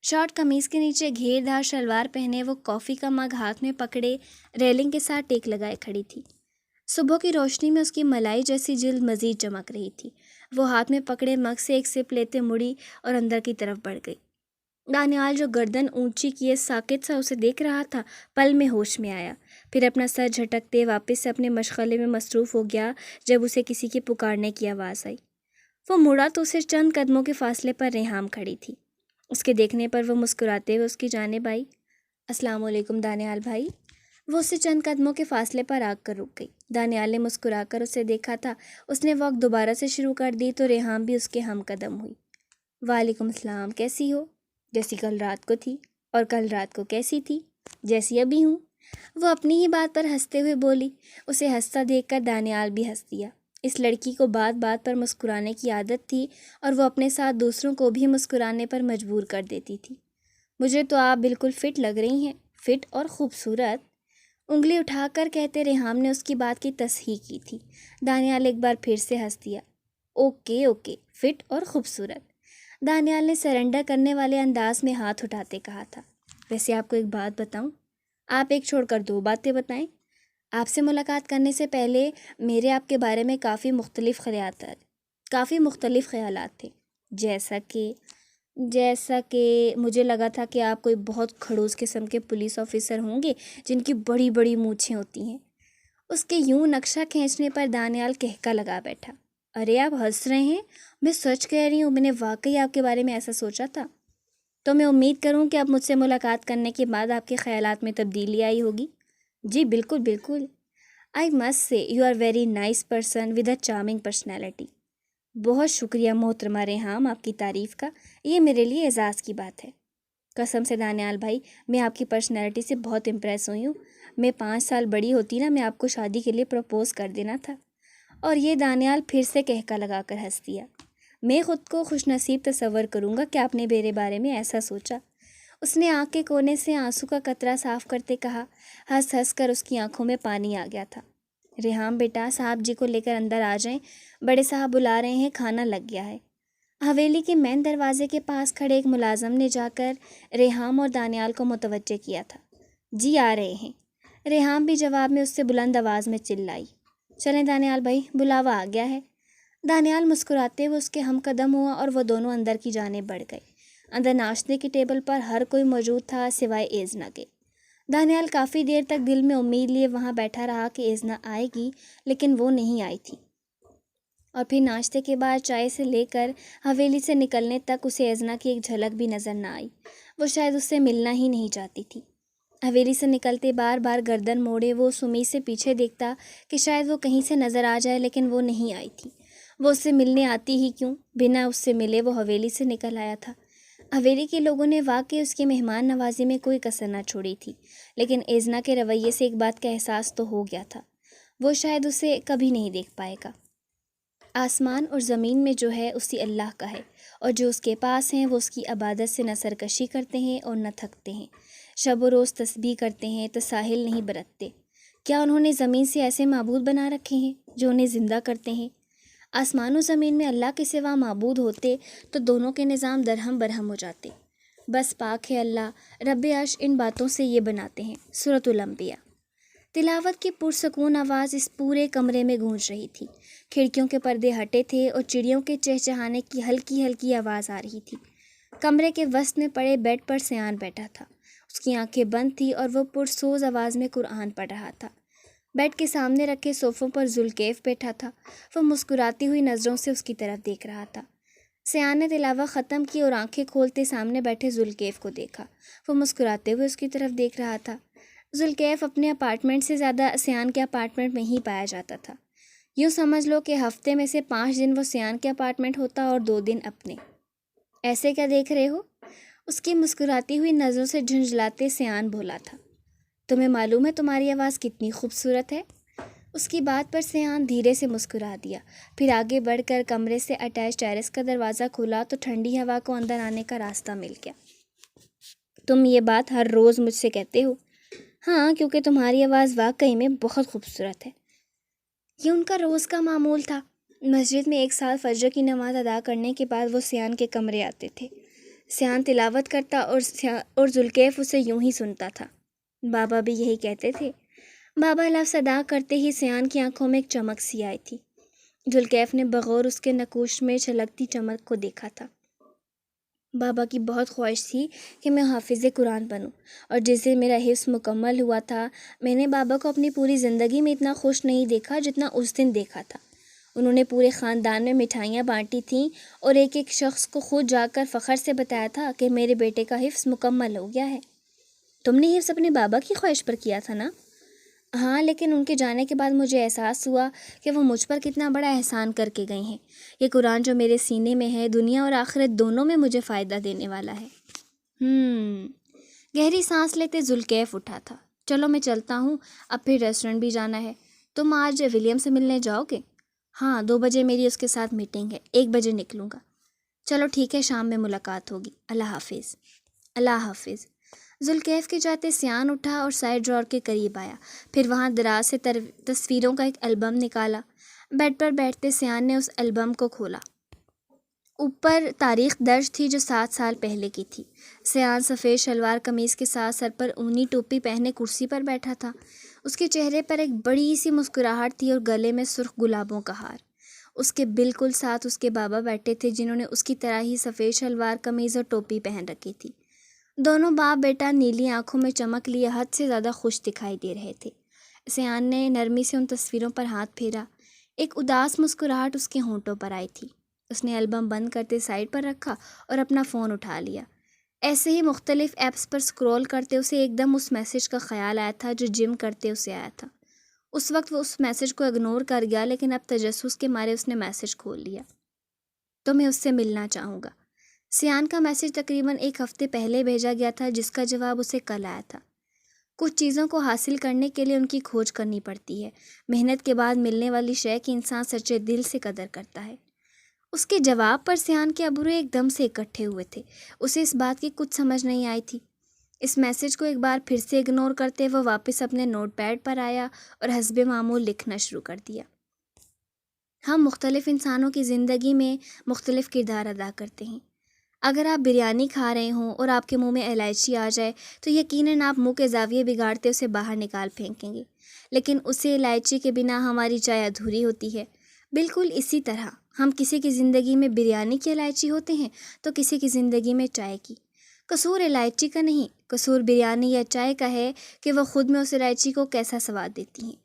شارٹ قمیض کے نیچے گھیر دار شلوار پہنے وہ کافی کا مگ ہاتھ میں پکڑے ریلنگ کے ساتھ ٹیک لگائے کھڑی تھی۔ صبح کی روشنی میں اس کی ملائی جیسی جلد مزید چمک رہی تھی۔ وہ ہاتھ میں پکڑے مگ سے ایک سپ لیتے مڑی اور اندر کی طرف بڑھ گئی۔ دانیال جو گردن اونچی کیے ساکت سا اسے دیکھ رہا تھا، پل میں ہوش میں آیا، پھر اپنا سر جھٹکتے واپس سے اپنے مشغلے میں مصروف ہو گیا جب اسے کسی کے پکارنے کی آواز آئی۔ وہ مڑا تو اسے چند قدموں کے فاصلے پر ریحام کھڑی تھی۔ اس کے دیکھنے پر وہ مسکراتے ہوئے اس کی جانب آئی۔ السلام علیکم دانیال بھائی۔ وہ اسے چند قدموں کے فاصلے پر آ کر رک گئی۔ دانیال نے مسکرا کر اسے دیکھا تھا۔ اس نے واک دوبارہ سے شروع کر دی تو ریحام بھی اس کے ہم قدم ہوئی۔ وعلیکم السلام، کیسی ہو؟ جیسی کل رات کو تھی۔ اور کل رات کو کیسی تھی؟ جیسی ابھی ہوں۔ وہ اپنی ہی بات پر ہنستے ہوئے بولی۔ اسے ہنستا دیکھ کر دانیال بھی ہنس دیا۔ اس لڑکی کو بات بات پر مسکرانے کی عادت تھی اور وہ اپنے ساتھ دوسروں کو بھی مسکرانے پر مجبور کر دیتی تھی۔ مجھے تو آپ بالکل فٹ لگ رہی ہیں، فٹ اور خوبصورت۔ انگلی اٹھا کر کہتے ریحام نے اس کی بات کی تصحیح کی تھی۔ دانیال ایک بار پھر سے ہنس دیا۔ اوکے اوکے، فٹ اور خوبصورت، دانیال نے سرنڈر کرنے والے انداز میں ہاتھ اٹھاتے کہا تھا۔ ویسے آپ کو ایک بات بتاؤں؟ آپ ایک چھوڑ کر دو باتیں بتائیں۔ آپ سے ملاقات کرنے سے پہلے میرے آپ کے بارے میں کافی مختلف خیالات تھے، جیسا کہ مجھے لگا تھا کہ آپ کوئی بہت کھڑوس قسم کے پولیس آفیسر ہوں گے جن کی بڑی بڑی مونچھیں ہوتی ہیں۔ اس کے یوں نقشہ کھینچنے پر دانیال کہکا لگا بیٹھا۔ ارے آپ ہنس رہے ہیں؟ میں سچ کہہ رہی ہوں، میں نے واقعی آپ کے بارے میں ایسا سوچا تھا۔ تو میں امید کروں کہ اب مجھ سے ملاقات کرنے کے بعد آپ کے خیالات میں تبدیلی آئی ہوگی۔ جی بالکل بالکل۔ I must say you are very nice person with a charming personality. بہت شکریہ محترمہ ریحام آپ کی تعریف کا، یہ میرے لیے اعزاز کی بات ہے۔ قسم سے دانیال بھائی، میں آپ کی پرسنالٹی سے بہت امپریس ہوئی ہوں۔ میں 5 سال بڑی ہوتی نا، میں آپ کو شادی کے لیے پروپوز کر دینا تھا۔ اور یہ دانیال پھر سے کہکا لگا کر ہنس دیا۔ میں خود کو خوش نصیب تصور کروں گا کہ آپ نے میرے بارے میں ایسا سوچا۔ اس نے آنکھ کے کونے سے آنسو کا قطرہ صاف کرتے کہا۔ ہنس ہنس کر اس کی آنکھوں میں پانی آ گیا تھا۔ ریحام بیٹا، صاحب جی کو لے کر اندر آ جائیں، بڑے صاحب بلا رہے ہیں، کھانا لگ گیا ہے۔ حویلی کے مین دروازے کے پاس کھڑے ایک ملازم نے جا کر ریحام اور دانیال کو متوجہ کیا تھا۔ جی آ رہے ہیں، ریحام بھی جواب میں اس سے بلند آواز میں چلائی۔ چلیں دانیال بھائی، بلاوا آ گیا ہے۔ دانیال مسکراتے ہوئے اس کے ہم قدم ہوا اور وہ دونوں اندر کی جانب بڑھ گئے۔ اندر ناشتے کی ٹیبل پر ہر کوئی موجود تھا سوائے ازنا کے۔ دانیال کافی دیر تک دل میں امید لیے وہاں بیٹھا رہا کہ ازنا آئے گی، لیکن وہ نہیں آئی تھی۔ اور پھر ناشتے کے بعد چائے سے لے کر حویلی سے نکلنے تک اسے ازنا کی ایک جھلک بھی نظر نہ آئی۔ وہ شاید اس سے ملنا ہی نہیں چاہتی تھی۔ حویلی سے نکلتے بار بار گردن موڑے وہ اس امید سے پیچھے دیکھتا کہ شاید وہ کہیں سے نظر آ جائے، لیکن وہ نہیں آئی تھی۔ وہ اس سے ملنے آتی ہی کیوں، بنا اس سے ملے وہ حویلی سے نکل آیا تھا۔ حویلی کے لوگوں نے واقعی اس کی مہمان نوازی میں کوئی کسر نہ چھوڑی تھی، لیکن ایزنا کے رویے سے ایک بات کا احساس تو ہو گیا تھا، وہ شاید اسے کبھی نہیں دیکھ پائے گا۔ آسمان اور زمین میں جو ہے اسی اللہ کا ہے، اور جو اس کے پاس ہیں وہ اس کی عبادت سے نہ سرکشی کرتے ہیں اور نہ تھکتے ہیں، شب و روز تسبیح کرتے ہیں تو ساحل نہیں برتتے۔ کیا انہوں نے زمین سے ایسے معبود بنا رکھے ہیں جو انہیں زندہ کرتے ہیں؟ آسمان و زمین میں اللہ کے سوا معبود ہوتے تو دونوں کے نظام درہم برہم ہو جاتے۔ بس پاک ہے اللہ، رب عرش ان باتوں سے یہ بناتے ہیں۔ سورۃ الانبیاء۔ تلاوت کی پرسکون آواز اس پورے کمرے میں گونج رہی تھی۔ کھڑکیوں کے پردے ہٹے تھے اور چڑیوں کے چہچہانے کی ہلکی ہلکی آواز آ رہی تھی۔ کمرے کے وسط میں پڑے بیڈ پر سیان بیٹھا تھا، اس کی آنکھیں بند تھیں اور وہ پرسوز آواز میں قرآن پڑھ رہا تھا۔ بیڈ کے سامنے رکھے صوفوں پر ذوالکیف بیٹھا تھا، وہ مسکراتی ہوئی نظروں سے اس کی طرف دیکھ رہا تھا۔ سیان نے تلاوت ختم کی اور آنکھیں کھولتے سامنے بیٹھے ذوالکیف کو دیکھا، وہ مسکراتے ہوئے اس کی طرف دیکھ رہا تھا۔ ذوالکیف اپنے اپارٹمنٹ سے زیادہ سیان کے اپارٹمنٹ میں ہی پایا جاتا تھا۔ یوں سمجھ لو کہ ہفتے میں سے 5 دن وہ سیان کے اپارٹمنٹ ہوتا اور 2 دن اپنے۔ ایسے کیا دیکھ رہے ہو؟ اس کی مسکراتی ہوئی نظروں سے جھنجھلاتے سیان بولا تھا۔ تمہیں معلوم ہے تمہاری آواز کتنی خوبصورت ہے؟ اس کی بات پر سیان دھیرے سے مسکرا دیا، پھر آگے بڑھ کر کمرے سے اٹیچ ٹیرس کا دروازہ کھولا تو ٹھنڈی ہوا کو اندر آنے کا راستہ مل گیا۔ تم یہ بات ہر روز مجھ سے کہتے ہو؟ ہاں، کیونکہ تمہاری آواز واقعی میں بہت خوبصورت ہے۔ یہ ان کا روز کا معمول تھا۔ مسجد میں ایک سال فجر کی نماز ادا کرنے کے بعد وہ سیان کے کمرے آتے تھے۔ سیان تلاوت کرتا اور ذوالکیف اسے یوں ہی سنتا تھا۔ بابا بھی یہی کہتے تھے۔ بابا لفظ ادا کرتے ہی سیان کی آنکھوں میں ایک چمک سی آئی تھی۔ ذوالکیف نے بغور اس کے نقوش میں چھلکتی چمک کو دیکھا تھا۔ بابا کی بہت خواہش تھی کہ میں حافظ قرآن بنوں، اور جس دن میرا حفظ مکمل ہوا تھا، میں نے بابا کو اپنی پوری زندگی میں اتنا خوش نہیں دیکھا جتنا اس دن دیکھا تھا۔ انہوں نے پورے خاندان میں مٹھائیاں بانٹی تھیں اور ایک ایک شخص کو خود جا کر فخر سے بتایا تھا کہ میرے بیٹے کا حفظ مکمل ہو گیا ہے۔ تم نے حفظ اپنے بابا کی خواہش پر کیا تھا نا؟ ہاں، لیکن ان کے جانے کے بعد مجھے احساس ہوا کہ وہ مجھ پر کتنا بڑا احسان کر کے گئے ہیں۔ یہ قرآن جو میرے سینے میں ہے، دنیا اور آخرت دونوں میں مجھے فائدہ دینے والا ہے۔ گہری سانس لیتے ذوالکیف اٹھا تھا۔ چلو میں چلتا ہوں، اب پھر ریسٹورنٹ بھی جانا ہے۔ تم آج ولیم سے ملنے جاؤ گے؟ ہاں، 2 بجے میری اس کے ساتھ میٹنگ ہے، 1 بجے نکلوں گا۔ چلو ٹھیک ہے، شام میں ملاقات ہوگی۔ اللہ حافظ۔ اللہ حافظ۔ ذوالکیف کے جاتے سیان اٹھا اور سائڈ ڈرار کے قریب آیا، پھر وہاں دراز سے تصویروں کا ایک البم نکالا۔ بیڈ پر بیٹھتے سیان نے اس البم کو کھولا۔ اوپر تاریخ درج تھی جو 7 سال پہلے کی تھی۔ سیان سفید شلوار قمیض کے ساتھ سر پر اونی ٹوپی پہنے کرسی پر بیٹھا تھا۔ اس کے چہرے پر ایک بڑی سی مسکراہٹ تھی اور گلے میں سرخ گلابوں کا ہار۔ اس کے بالکل ساتھ اس کے بابا بیٹھے تھے، جنہوں نے اس کی طرح ہی سفید شلوار قمیض اور ٹوپی پہن رکھی تھی۔ دونوں باپ بیٹا نیلی آنکھوں میں چمک لیے حد سے زیادہ خوش دکھائی دے رہے تھے۔ سیان نے نرمی سے ان تصویروں پر ہاتھ پھیرا، ایک اداس مسکراہٹ اس کے ہونٹوں پر آئی تھی۔ اس نے البم بند کرتے سائڈ پر رکھا اور اپنا فون اٹھا لیا۔ ایسے ہی مختلف ایپس پر سکرول کرتے اسے ایک دم اس میسج کا خیال آیا تھا جو جم کرتے اسے آیا تھا۔ اس وقت وہ اس میسج کو اگنور کر گیا، لیکن اب تجسس کے مارے اس نے میسج کھول لیا۔ تو میں اس سے ملنا چاہوں گا۔ سیان کا میسج تقریباً 1 ہفتے پہلے بھیجا گیا تھا، جس کا جواب اسے کل آیا تھا۔ کچھ چیزوں کو حاصل کرنے کے لیے ان کی کھوج کرنی پڑتی ہے۔ محنت کے بعد ملنے والی شے کی انسان سچے دل سے قدر کرتا ہے۔ اس کے جواب پر سیان کے ابرو ایک دم سے اکٹھے ہوئے تھے۔ اسے اس بات کی کچھ سمجھ نہیں آئی تھی۔ اس میسج کو ایک بار پھر سے اگنور کرتے وہ واپس اپنے نوٹ پیڈ پر آیا اور حسب معمول لکھنا شروع کر دیا۔ ہم مختلف انسانوں کی زندگی میں مختلف کردار ادا کرتے ہیں۔ اگر آپ بریانی کھا رہے ہوں اور آپ کے منہ میں الائچی آ جائے تو یقیناً آپ منہ کے زاویے بگاڑتے اسے باہر نکال پھینکیں گے، لیکن اسے الائچی کے بنا ہماری چائے ادھوری ہوتی ہے۔ بالکل اسی طرح ہم کسی کی زندگی میں بریانی کی الائچی ہوتے ہیں تو کسی کی زندگی میں چائے کی۔ قصور الائچی کا نہیں، قصور بریانی یا چائے کا ہے کہ وہ خود میں اس الائچی کو کیسا سواد دیتی ہیں۔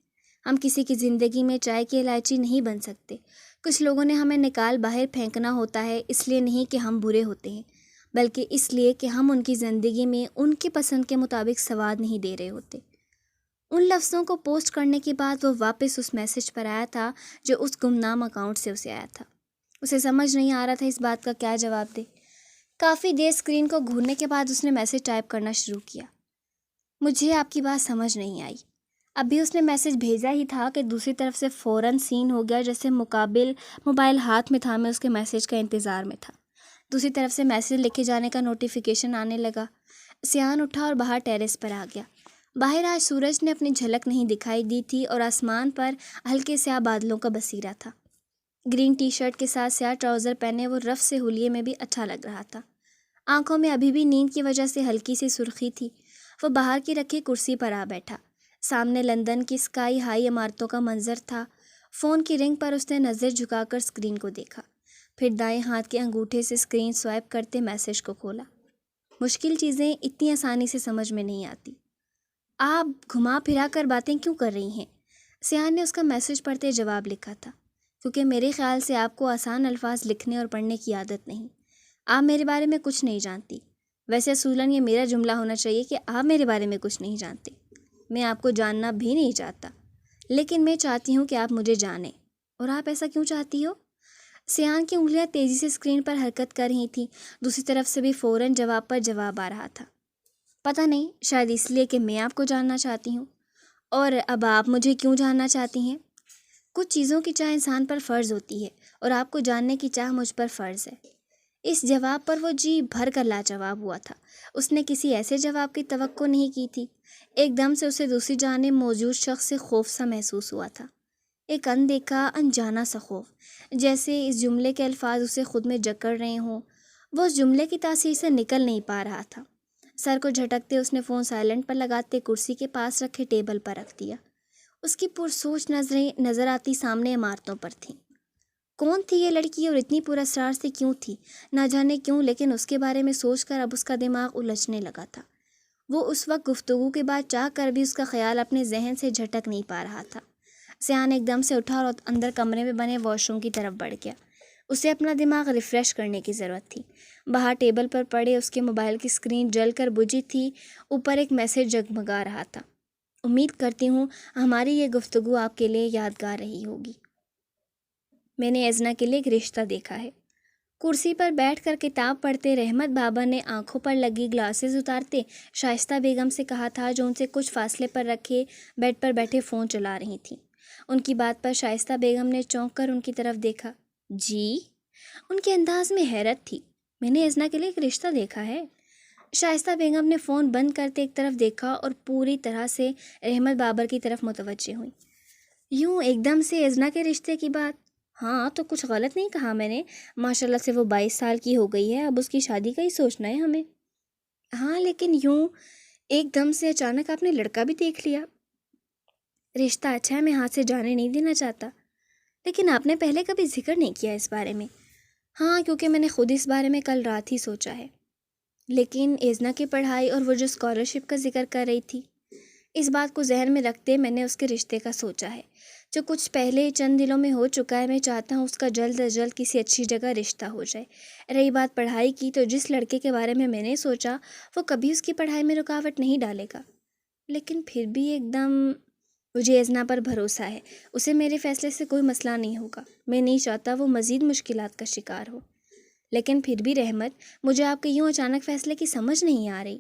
ہم کسی کی زندگی میں چائے کی الائچی نہیں بن سکتے۔ کچھ لوگوں نے ہمیں نکال باہر پھینکنا ہوتا ہے، اس لیے نہیں کہ ہم برے ہوتے ہیں، بلکہ اس لیے کہ ہم ان کی زندگی میں ان کی پسند کے مطابق سواد نہیں دے رہے ہوتے۔ ان لفظوں کو پوسٹ کرنے کے بعد وہ واپس اس میسج پر آیا تھا جو اس گمنام اکاؤنٹ سے اسے آیا تھا۔ اسے سمجھ نہیں آ رہا تھا اس بات کا کیا جواب دے۔ کافی دیر اسکرین کو گھورنے کے بعد اس نے میسج ٹائپ کرنا شروع کیا۔ مجھے آپ کی بات سمجھ نہیں آئی۔ ابھی اس نے میسج بھیجا ہی تھا کہ دوسری طرف سے فوراً سین ہو گیا، جیسے مقابل موبائل ہاتھ میں تھامے اس کے میسج کا انتظار میں تھا۔ دوسری طرف سے میسج لکھے جانے کا نوٹیفیکیشن آنے لگا۔ سیان اٹھا اور باہر ٹیرس پر آ گیا۔ باہر آج سورج نے اپنی جھلک نہیں دکھائی دی تھی اور آسمان پر ہلکے سیاہ بادلوں کا بسیرا تھا۔ گرین ٹی شرٹ کے ساتھ سیاہ ٹراؤزر پہنے وہ رف سے حلیے میں بھی اچھا لگ رہا تھا۔ آنکھوں میں ابھی بھی نیند کی وجہ سے ہلکی سی سرخی تھی۔ وہ باہر کی رکھی کرسی پر آ بیٹھا۔ سامنے لندن کی اسکائی ہائی عمارتوں کا منظر تھا۔ فون کی رنگ پر اس نے نظر جھکا کر اسکرین کو دیکھا، پھر دائیں ہاتھ کے انگوٹھے سے اسکرین سوائپ کرتے میسج کو کھولا۔ مشکل چیزیں اتنی آسانی سے سمجھ میں نہیں آتی۔ آپ گھما پھرا کر باتیں کیوں کر رہی ہیں؟ سیان نے اس کا میسج پڑھتے جواب لکھا تھا۔ کیونکہ میرے خیال سے آپ کو آسان الفاظ لکھنے اور پڑھنے کی عادت نہیں۔ آپ میرے بارے میں کچھ نہیں جانتی۔ ویسے اصولاً یہ میرا جملہ ہونا چاہیے کہ آپ میرے بارے میں کچھ نہیں جانتے۔ میں آپ کو جاننا بھی نہیں چاہتا، لیکن میں چاہتی ہوں کہ آپ مجھے جانیں۔ اور آپ ایسا کیوں چاہتی ہو؟ سیان کی انگلیاں تیزی سے اسکرین پر حرکت کر رہی تھیں۔ دوسری طرف سے بھی فوراً جواب پر جواب آ رہا تھا۔ پتہ نہیں، شاید اس لیے کہ میں آپ کو جاننا چاہتی ہوں۔ اور اب آپ مجھے کیوں جاننا چاہتی ہیں؟ کچھ چیزوں کی چاہ انسان پر فرض ہوتی ہے اور آپ کو جاننے کی چاہ مجھ پر فرض ہے۔ اس جواب پر وہ جی بھر کر لاجواب ہوا تھا۔ اس نے کسی ایسے جواب کی توقع نہیں کی تھی۔ ایک دم سے اسے دوسری جانب موجود شخص سے خوف سا محسوس ہوا تھا، ایک اندیکھا انجانا سا خوف، جیسے اس جملے کے الفاظ اسے خود میں جکڑ رہے ہوں۔ وہ اس جملے کی تاثیر سے نکل نہیں پا رہا تھا۔ سر کو جھٹکتے اس نے فون سائلنٹ پر لگاتے کرسی کے پاس رکھے ٹیبل پر رکھ دیا۔ اس کی پرسوچ نظریں نظر آتی سامنے عمارتوں پر تھیں۔ کون تھی یہ لڑکی اور اتنی پراسرار سے کیوں تھی؟ نہ جانے کیوں، لیکن اس کے بارے میں سوچ کر اب اس کا دماغ الجھنے لگا تھا۔ وہ اس وقت گفتگو کے بعد چاہ کر بھی اس کا خیال اپنے ذہن سے جھٹک نہیں پا رہا تھا۔ سیان ایک دم سے اٹھا اور اندر کمرے میں بنے واش روم کی طرف بڑھ گیا۔ اسے اپنا دماغ ریفریش کرنے کی ضرورت تھی۔ باہر ٹیبل پر پڑے اس کے موبائل کی اسکرین جل کر بجھی تھی۔ اوپر ایک میسج جگمگا رہا تھا۔ امید کرتی ہوں ہماری یہ گفتگو آپ کے لیے یادگار رہی ہوگی۔ میں نے ازنا کے لیے ایک رشتہ دیکھا ہے۔ کرسی پر بیٹھ کر کتاب پڑھتے رحمت بابا نے آنکھوں پر لگی گلاسز اتارتے شائستہ بیگم سے کہا تھا، جو ان سے کچھ فاصلے پر رکھے بیڈ پر بیٹھے فون چلا رہی تھیں۔ ان کی بات پر شائستہ بیگم نے چونک کر ان کی طرف دیکھا۔ جی؟ ان کے انداز میں حیرت تھی۔ میں نے ازنا کے لیے ایک رشتہ دیکھا ہے۔ شائستہ بیگم نے فون بند کرتے ایک طرف دیکھا اور پوری طرح سے رحمت بابر کی طرف متوجہ ہوئی۔ یوں ایک دم سے ازنا کے رشتے کی بات؟ ہاں تو کچھ غلط نہیں کہا میں نے؟ ماشاءاللہ سے وہ 22 سال کی ہو گئی ہے، اب اس کی شادی کا ہی سوچنا ہے ہمیں۔ ہاں لیکن یوں ایک دم سے اچانک آپ نے لڑکا بھی دیکھ لیا۔ رشتہ اچھا ہے، میں ہاتھ سے جانے نہیں دینا چاہتا، لیکن آپ نے پہلے کبھی ذکر نہیں کیا اس بارے میں۔ ہاں کیونکہ میں نے خود اس بارے میں کل رات ہی سوچا ہے۔ لیکن ازنا کی پڑھائی اور وہ جو اسکالرشپ کا ذکر کر رہی تھی، اس بات کو ذہن میں رکھتے میں نے اس کے رشتے کا سوچا ہے، جو کچھ پہلے چند دنوں میں ہو چکا ہے۔ میں چاہتا ہوں اس کا جلد از جلد کسی اچھی جگہ رشتہ ہو جائے۔ رہی بات پڑھائی کی، تو جس لڑکے کے بارے میں نے سوچا وہ کبھی اس کی پڑھائی میں رکاوٹ نہیں ڈالے گا۔ لیکن پھر بھی ایک دم مجھے ازنا پر بھروسہ ہے، اسے میرے فیصلے سے کوئی مسئلہ نہیں ہوگا۔ میں نہیں چاہتا وہ مزید مشکلات کا شکار ہو۔ لیکن پھر بھی رحمت، مجھے آپ کے یوں اچانک فیصلے کی سمجھ نہیں آ رہی۔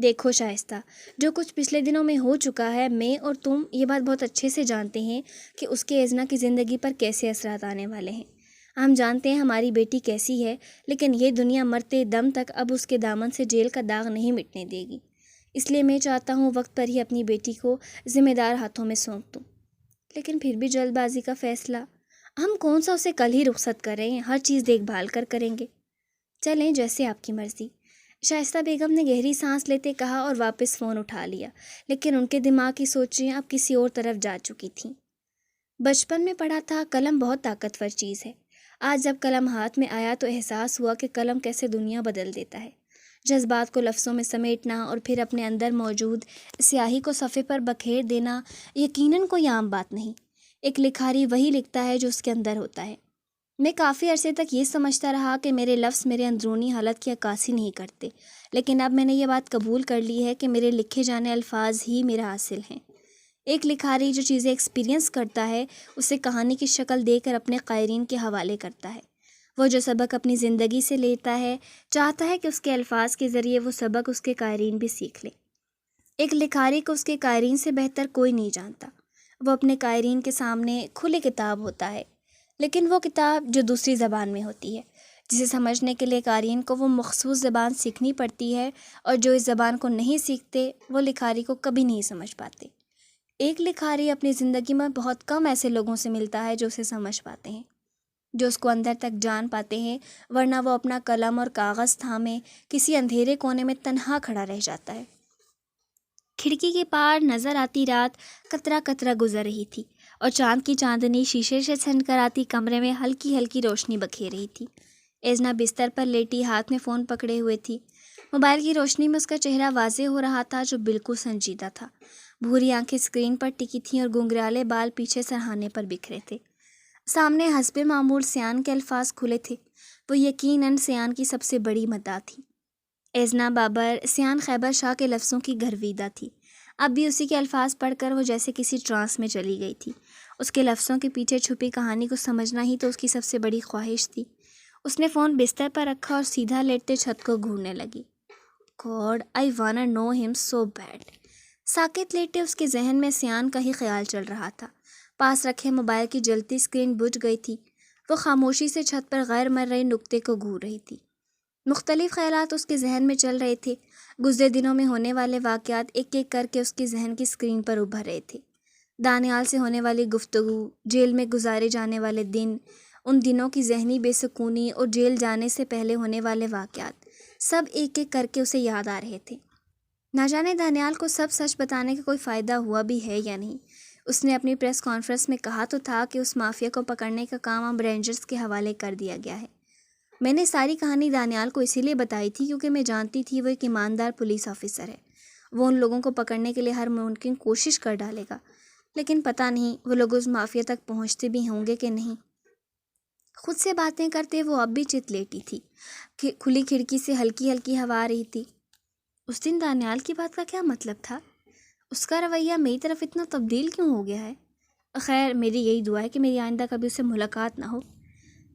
دیکھو شائستہ، جو کچھ پچھلے دنوں میں ہو چکا ہے، میں اور تم یہ بات بہت اچھے سے جانتے ہیں کہ اس کے ازنا کی زندگی پر کیسے اثرات آنے والے ہیں۔ ہم جانتے ہیں ہماری بیٹی کیسی ہے، لیکن یہ دنیا مرتے دم تک اب اس کے دامن سے جیل کا داغ نہیں مٹنے دے گی۔ اس لیے میں چاہتا ہوں وقت پر ہی اپنی بیٹی کو ذمہ دار ہاتھوں میں سونپ دوں۔ لیکن پھر بھی جلد بازی کا فیصلہ؟ ہم کون سا اسے کل ہی رخصت کر رہے ہیں، ہر چیز دیکھ بھال کر کریں گے۔ چلیں جیسے آپ کی مرضی، شائستہ بیگم نے گہری سانس لیتے کہا اور واپس فون اٹھا لیا۔ لیکن ان کے دماغ کی سوچیں اب کسی اور طرف جا چکی تھیں۔ بچپن میں پڑھا تھا قلم بہت طاقتور چیز ہے۔ آج جب قلم ہاتھ میں آیا تو احساس ہوا کہ قلم کیسے دنیا بدل دیتا ہے۔ جذبات کو لفظوں میں سمیٹنا اور پھر اپنے اندر موجود سیاہی کو صفحے پر بکھیر دینا یقیناً کوئی عام بات نہیں۔ ایک لکھاری وہی لکھتا ہے جو اس کے اندر ہوتا ہے۔ میں کافی عرصے تک یہ سمجھتا رہا کہ میرے لفظ میرے اندرونی حالت کی عکاسی نہیں کرتے، لیکن اب میں نے یہ بات قبول کر لی ہے کہ میرے لکھے جانے الفاظ ہی میرا حاصل ہیں۔ ایک لکھاری جو چیزیں ایکسپیرینس کرتا ہے اسے کہانی کی شکل دے کر اپنے قائرین کے حوالے کرتا ہے۔ وہ جو سبق اپنی زندگی سے لیتا ہے چاہتا ہے کہ اس کے الفاظ کے ذریعے وہ سبق اس کے قائرین بھی سیکھ لے۔ ایک لکھاری کو اس کے قائرین سے بہتر کوئی نہیں جانتا۔ وہ اپنے قائرین کے سامنے کھلی کتاب ہوتا ہے، لیکن وہ کتاب جو دوسری زبان میں ہوتی ہے، جسے سمجھنے کے لیے قارئین کو وہ مخصوص زبان سیکھنی پڑتی ہے، اور جو اس زبان کو نہیں سیکھتے وہ لکھاری کو کبھی نہیں سمجھ پاتے۔ ایک لکھاری اپنی زندگی میں بہت کم ایسے لوگوں سے ملتا ہے جو اسے سمجھ پاتے ہیں، جو اس کو اندر تک جان پاتے ہیں، ورنہ وہ اپنا قلم اور کاغذ تھامے کسی اندھیرے کونے میں تنہا کھڑا رہ جاتا ہے۔ کھڑکی کے پار نظر آتی رات قطرہ قطرہ گزر رہی تھی، اور چاند کی چاندنی شیشے سے چھن کر آتی کمرے میں ہلکی ہلکی روشنی بکھیر رہی تھی۔ ایزنا بستر پر لیٹی ہاتھ میں فون پکڑے ہوئے تھی۔ موبائل کی روشنی میں اس کا چہرہ واضح ہو رہا تھا جو بالکل سنجیدہ تھا۔ بھوری آنکھیں اسکرین پر ٹکی تھیں اور گنگرالے بال پیچھے سرہانے پر بکھرے تھے۔ سامنے حسب معمول سیان کے الفاظ کھلے تھے۔ وہ یقیناً سیان کی سب سے بڑی مداح تھی۔ ایزنا بابر سیان خیبر شاہ کے لفظوں کی گرویدہ تھی۔ اب بھی اسی کے الفاظ پڑھ کر وہ جیسے کسی ٹرانس میں چلی گئی تھی۔ اس کے لفظوں کے پیچھے چھپی کہانی کو سمجھنا ہی تو اس کی سب سے بڑی خواہش تھی۔ اس نے فون بستر پر رکھا اور سیدھا لیٹتے چھت کو گھورنے لگی۔ گاڈ آئی wanna know him so bad۔ ساکت لیٹے اس کے ذہن میں سیان کا ہی خیال چل رہا تھا۔ پاس رکھے موبائل کی جلتی اسکرین بجھ گئی تھی۔ وہ خاموشی سے چھت پر غیر مرئی نقطے کو گھور رہی تھی۔ مختلف خیالات اس کے ذہن میں چل رہے تھے۔ گزرے دنوں میں ہونے والے واقعات ایک ایک کر کے اس کے ذہن کی اسکرین پر ابھر رہے تھے۔ دانیال سے ہونے والی گفتگو، جیل میں گزارے جانے والے دن، ان دنوں کی ذہنی بے سکونی اور جیل جانے سے پہلے ہونے والے واقعات، سب ایک ایک کر کے اسے یاد آ رہے تھے۔ نہ جانے دانیال کو سب سچ بتانے کا کوئی فائدہ ہوا بھی ہے یا نہیں۔ اس نے اپنی پریس کانفرنس میں کہا تو تھا کہ اس مافیا کو پکڑنے کا کام اب رینجرز کے حوالے کر دیا گیا ہے۔ میں نے ساری کہانی دانیال کو اسی لیے بتائی تھی کیونکہ میں جانتی تھی وہ ایک ایماندار پولیس آفیسر ہے۔ وہ ان لوگوں کو پکڑنے کے لیے ہر ممکن کوشش کر ڈالے گا، لیکن پتہ نہیں وہ لوگ اس مافیا تک پہنچتے بھی ہوں گے کہ نہیں۔ خود سے باتیں کرتے وہ اب بھی چت لیٹی تھی۔ کھلی کھڑکی سے ہلکی ہلکی ہوا آ رہی تھی۔ اس دن دانیال کی بات کا کیا مطلب تھا؟ اس کا رویہ میری طرف اتنا تبدیل کیوں ہو گیا ہے؟ خیر، میری یہی دعا ہے کہ میری آئندہ کبھی اس سے ملاقات نہ ہو۔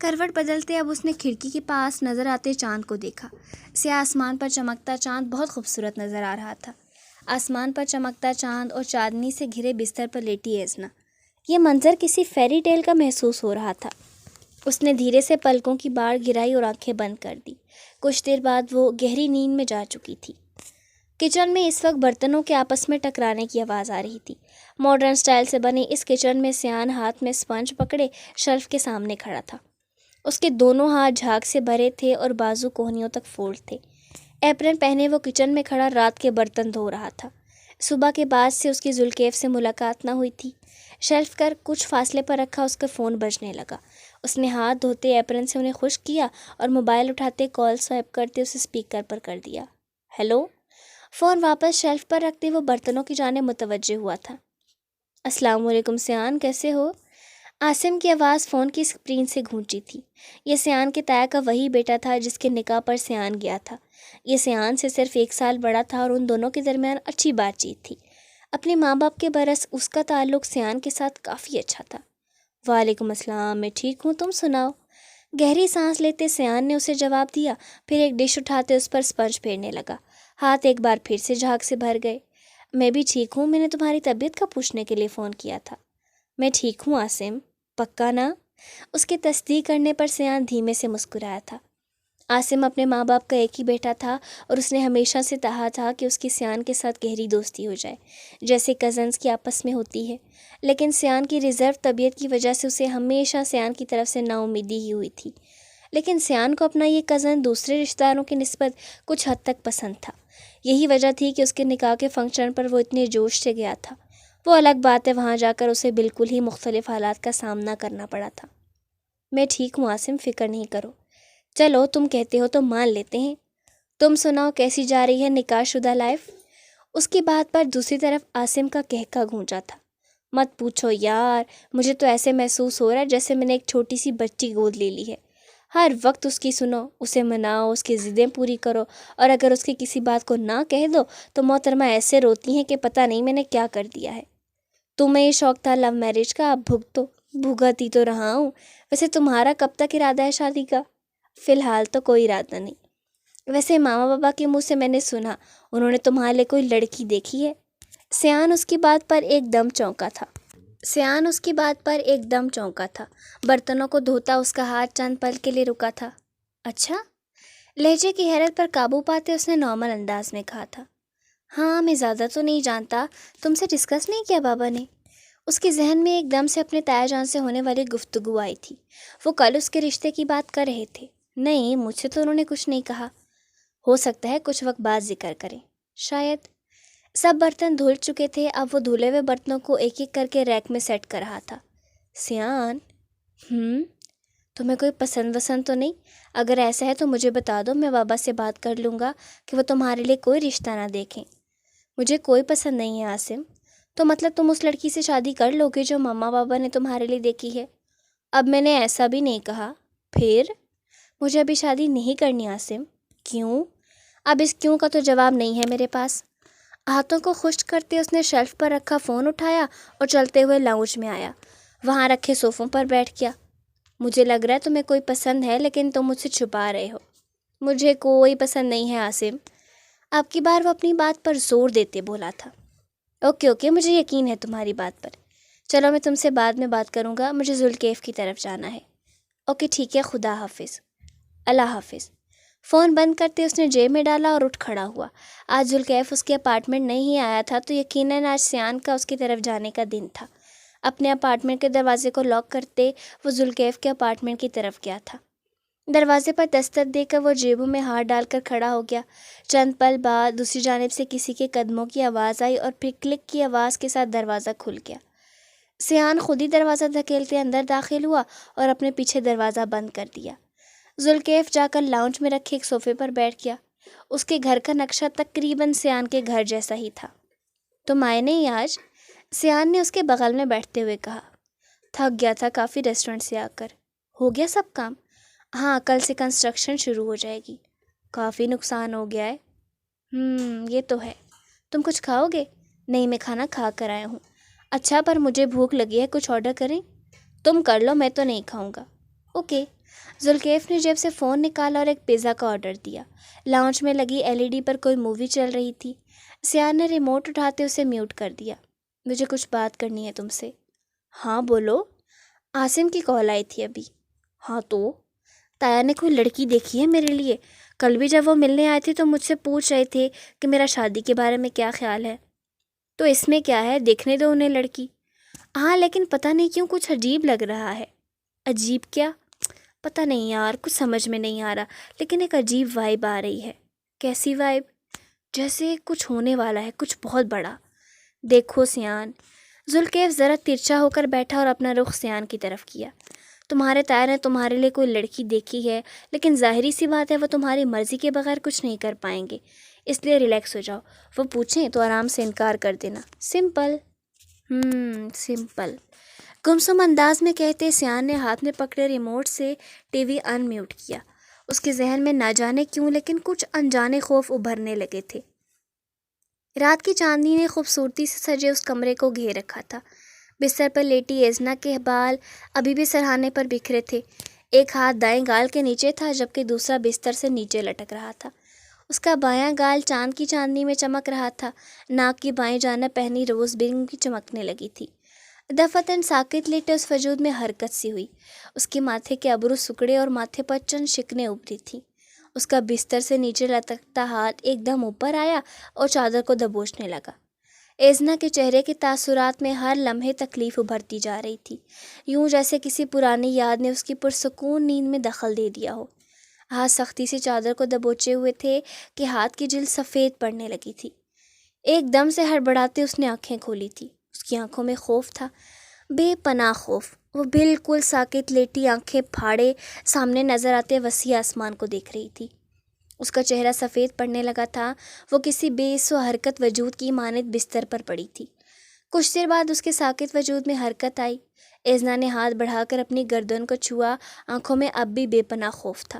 کروٹ بدلتے اب اس نے کھڑکی کے پاس نظر آتے چاند کو دیکھا۔ سیاہ آسمان پر چمکتا چاند بہت خوبصورت نظر آ رہا تھا۔ آسمان پر چمکتا چاند اور چاندنی سے گھرے بستر پر لیٹی ایزنا، یہ منظر کسی فیری ٹیل کا محسوس ہو رہا تھا۔ اس نے دھیرے سے پلکوں کی باڑ گرائی اور آنکھیں بند کر دی۔ کچھ دیر بعد وہ گہری نیند میں جا چکی تھی۔ کچن میں اس وقت برتنوں کے آپس میں ٹکرانے کی آواز آ رہی تھی۔ ماڈرن سٹائل سے بنی اس کچن میں سیان ہاتھ میں اسپنج پکڑے شیلف کے سامنے کھڑا تھا۔ اس کے دونوں ہاتھ جھاگ سے بھرے تھے اور بازو کوہنیوں تک فولڈ تھے۔ ایپرن پہنے وہ کچن میں کھڑا رات کے برتن دھو رہا تھا۔ صبح کے بعد سے اس کی ذوالکیف سے ملاقات نہ ہوئی تھی۔ شیلف کر کچھ فاصلے پر رکھا اس کا فون بجنے لگا۔ اس نے ہاتھ دھوتے ایپرن سے انہیں خشک کیا اور موبائل اٹھاتے کال سوائپ کرتے اسے اسپیکر پر کر دیا۔ ہیلو۔ فون واپس شیلف پر رکھتے وہ برتنوں کی جانب متوجہ ہوا تھا۔ السلام علیکم سیان، کیسے ہو؟ عاصم کی آواز فون کی اسکرین سے گونجی تھی۔ یہ سیان کے تایا کا وہی بیٹا تھا جس کے نکاح پر سیان گیا تھا۔ یہ سیان سے صرف 1 سال بڑا تھا اور ان دونوں کے درمیان اچھی بات چیت تھی۔ اپنے ماں باپ کے برعکس اس کا تعلق سیان کے ساتھ کافی اچھا تھا۔ وعلیکم السلام، میں ٹھیک ہوں، تم سناؤ؟ گہری سانس لیتے سیان نے اسے جواب دیا، پھر ایک ڈش اٹھاتے اس پر اسپنج پھیرنے لگا۔ ہاتھ ایک بار پھر سے جھاگ سے بھر گئے۔ میں بھی ٹھیک ہوں، میں نے تمہاری طبیعت کا پوچھنے کے لیے فون کیا تھا۔ میں ٹھیک ہوں عاصم، پکا نا؟ اس کے تصدیق کرنے پر سیان دھیمے سے مسکرایا تھا۔ عاصم اپنے ماں باپ کا ایک ہی بیٹا تھا اور اس نے ہمیشہ سے چاہا تھا کہ اس کی سیان کے ساتھ گہری دوستی ہو جائے، جیسے کزنز کی آپس میں ہوتی ہے، لیکن سیان کی ریزرو طبیعت کی وجہ سے اسے ہمیشہ سیان کی طرف سے نا امیدی ہی ہوئی تھی۔ لیکن سیان کو اپنا یہ کزن دوسرے رشتہ داروں کی نسبت کچھ حد تک پسند تھا۔ یہی وجہ تھی کہ اس کے نکاح کے فنکشن پر وہ اتنے جوش سے گیا تھا۔ وہ الگ بات ہے، وہاں جا کر اسے بالکل ہی مختلف حالات کا سامنا کرنا پڑا تھا۔ میں ٹھیک ہوں عاصم، فکر نہیں کرو۔ چلو تم کہتے ہو تو مان لیتے ہیں۔ تم سناؤ، کیسی جا رہی ہے نکاح شدہ لائف؟ اس کی بات پر دوسری طرف عاصم کا کہکا گونجا تھا۔ مت پوچھو یار، مجھے تو ایسے محسوس ہو رہا ہے جیسے میں نے ایک چھوٹی سی بچی گود لے لی ہے۔ ہر وقت اس کی سنو، اسے مناؤ، اس کی ضدیں پوری کرو، اور اگر اس کی کسی بات کو نہ کہہ دو تو محترمہ ایسے روتی ہیں کہ پتہ نہیں میں نے کیا کر دیا ہے۔ تمہیں یہ شوق تھا لو میرج کا، اب بھگتو۔ بھگت ہی تو رہا ہوں۔ ویسے تمہارا کب تک ارادہ ہے شادی کا؟ فی الحال تو کوئی ارادہ نہیں۔ ویسے ماما بابا کے منہ سے میں نے سنا انہوں نے تمہارے لیے کوئی لڑکی دیکھی ہے۔ سیان اس کی بات پر ایک دم چونکا تھا۔ برتنوں کو دھوتا اس کا ہاتھ چند پل کے لیے رکا تھا۔ اچھا؟ لہجے کی حیرت پر قابو پاتے اس نے نارمل انداز میں کہا تھا۔ ہاں، میں زیادہ تو نہیں جانتا، تم سے ڈسکس نہیں کیا بابا نے؟ اس کے ذہن میں ایک دم سے اپنے تایا جان سے ہونے والی گفتگو آئی تھی۔ وہ کل اس کے رشتے کی بات کر رہے تھے۔ نہیں، مجھ سے تو انہوں نے کچھ نہیں کہا۔ ہو سکتا ہے کچھ وقت بعد ذکر کریں، شاید۔ سب برتن دھل چکے تھے، اب وہ دھلے ہوئے برتنوں کو ایک ایک کر کے ریک میں سیٹ کر رہا تھا۔ سیان، تمہیں کوئی پسند وسند تو نہیں؟ اگر ایسا ہے تو مجھے بتا دو، میں بابا سے بات کر لوں گا کہ وہ تمہارے لیے کوئی رشتہ نہ دیکھیں۔ مجھے کوئی پسند نہیں ہے عاصم۔ تو مطلب تم اس لڑکی سے شادی کر لو گے جو ماما بابا نے تمہارے لیے دیکھی ہے؟ اب میں نے ایسا بھی نہیں کہا۔ پھر؟ مجھے ابھی شادی نہیں کرنی عاصم۔ کیوں؟ اب اس کیوں کا تو جواب نہیں ہے میرے پاس۔ ہاتھوں کو خشک کرتے اس نے شیلف پر رکھا فون اٹھایا اور چلتے ہوئے لاؤنج میں آیا۔ وہاں رکھے صوفوں پر بیٹھ گیا۔ مجھے لگ رہا ہے تمہیں کوئی پسند ہے، لیکن تم مجھ سے چھپا رہے ہو۔ مجھے کوئی پسند نہیں ہے عاصم۔ اب کی بار وہ اپنی بات پر زور دیتے بولا تھا۔ اوکے، مجھے یقین ہے تمہاری بات پر۔ چلو میں تم سے بعد میں بات کروں گا، مجھے ذوالکیف کی طرف جانا ہے۔ اوکے ٹھیک ہے، خدا حافظ۔ اللہ حافظ۔ فون بند کرتے اس نے جیب میں ڈالا اور اٹھ کھڑا ہوا۔ آج ذوالکیف اس کے اپارٹمنٹ نہیں آیا تھا تو یقیناً آج سیان کا اس کی طرف جانے کا دن تھا۔ اپنے اپارٹمنٹ کے دروازے کو لاک کرتے وہ ذوالکیف کے اپارٹمنٹ کی طرف گیا تھا۔ دروازے پر دستک دے کر وہ جیبوں میں ہاتھ ڈال کر کھڑا ہو گیا۔ چند پل بعد دوسری جانب سے کسی کے قدموں کی آواز آئی اور پھر کلک کی آواز کے ساتھ دروازہ کھل گیا۔ سیان خود ہی دروازہ دھکیلتے اندر داخل ہوا اور اپنے پیچھے دروازہ بند کر دیا۔ ذوالکیف جا کر لاؤنج میں رکھے ایک صوفے پر بیٹھ گیا۔ اس کے گھر کا نقشہ تقریباً سیان کے گھر جیسا ہی تھا۔ تم آئے نہیں آج؟ سیان نے اس کے بغل میں بیٹھتے ہوئے کہا۔ تھک گیا تھا کافی ریسٹورنٹ سے آ کر۔ ہو گیا سب کام؟ ہاں، کل سے کنسٹرکشن شروع ہو جائے گی۔ کافی نقصان ہو گیا ہے۔ یہ تو ہے۔ تم کچھ کھاؤ گے؟ نہیں، میں کھانا کھا کر آیا ہوں۔ اچھا، پر مجھے بھوک لگی ہے، کچھ آرڈر کریں؟ تم کر لو، میں تو نہیں کھاؤں گا۔ اوکے۔ ذوالکیف نے جیب سے فون نکالا اور ایک پیزا کا آرڈر دیا۔ لاؤنج میں لگی LED پر کوئی مووی چل رہی تھی۔ سیان نے ریموٹ اٹھاتے اسے میوٹ کر دیا۔ مجھے کچھ بات کرنی ہے تم سے۔ ہاں بولو۔ عاصم کی کال آئی تھی ابھی۔ ہاں تو؟ تایا نے کوئی لڑکی دیکھی ہے میرے لیے؟ کل بھی جب وہ ملنے آئے تھے تو مجھ سے پوچھ رہے تھے کہ میرا شادی کے بارے میں کیا خیال ہے۔ تو اس میں کیا ہے، دیکھنے دو انہیں لڑکی۔ ہاں، لیکن پتہ نہیں کیوں کچھ عجیب لگ رہا ہے۔ عجیب کیا؟ پتہ نہیں یار، کچھ سمجھ میں نہیں آ رہا، لیکن ایک عجیب وائب آ رہی ہے۔ کیسی وائب؟ جیسے کچھ ہونے والا ہے، کچھ بہت بڑا۔ دیکھو سیان۔ ذوالکیف ذرا ترچھا ہو کر بیٹھا اور اپنا رخ سیان کی طرف کیا۔ تمہارے تایا نے تمہارے لیے کوئی لڑکی دیکھی ہے، لیکن ظاہری سی بات ہے وہ تمہاری مرضی کے بغیر کچھ نہیں کر پائیں گے، اس لیے ریلیکس ہو جاؤ۔ وہ پوچھیں تو آرام سے انکار کر دینا۔ سمپل۔ سمپل۔ گمسم انداز میں کہتے سیان نے ہاتھ میں پکڑے ریموٹ سے ٹی وی ان میوٹ کیا۔ اس کے ذہن میں نہ جانے کیوں لیکن کچھ انجانے خوف ابھرنے لگے تھے۔ رات کی چاندنی نے خوبصورتی سے سجے اس کمرے کو گھیر رکھا تھا۔ بستر پر لیٹی ایزنا کے بال ابھی بھی سرہانے پر بکھرے تھے۔ ایک ہاتھ دائیں گال کے نیچے تھا جبکہ دوسرا بستر سے نیچے لٹک رہا تھا۔ اس کا بایاں گال چاند کی چاندنی میں چمک رہا تھا۔ ناک کی بائیں جانب پہنی روز بنگ کی چمکنے لگی تھی۔ دفتن ساکت لیٹے اس وجود میں حرکت سی ہوئی۔ اس کے ماتھے کے ابرو سکڑے اور ماتھے پر چند شکنیں ابھری تھیں۔ اس کا بستر سے نیچے لٹکتا ہاتھ ایک دم اوپر آیا اور چادر کو دبوچنے لگا۔ ایزنا کے چہرے کے تاثرات میں ہر لمحے تکلیف ابھرتی جا رہی تھی، یوں جیسے کسی پرانی یاد نے اس کی پرسکون نیند میں دخل دے دیا ہو۔ ہاتھ سختی سے چادر کو دبوچے ہوئے تھے کہ ہاتھ کی جلد سفید پڑنے لگی تھی۔ ایک دم سے ہڑبڑاتے اس نے آنکھیں کھولی تھی۔ اس کی آنکھوں میں خوف تھا، بے پناہ خوف۔ وہ بالکل ساکت لیٹی آنکھیں پھاڑے سامنے نظر آتے وسیع آسمان کو دیکھ رہی تھی۔ اس کا چہرہ سفید پڑنے لگا تھا۔ وہ کسی بے سو حرکت وجود کی مانند بستر پر پڑی تھی۔ کچھ دیر بعد اس کے ساکت وجود میں حرکت آئی۔ ایزنا نے ہاتھ بڑھا کر اپنی گردن کو چھوا، آنکھوں میں اب بھی بے پناہ خوف تھا۔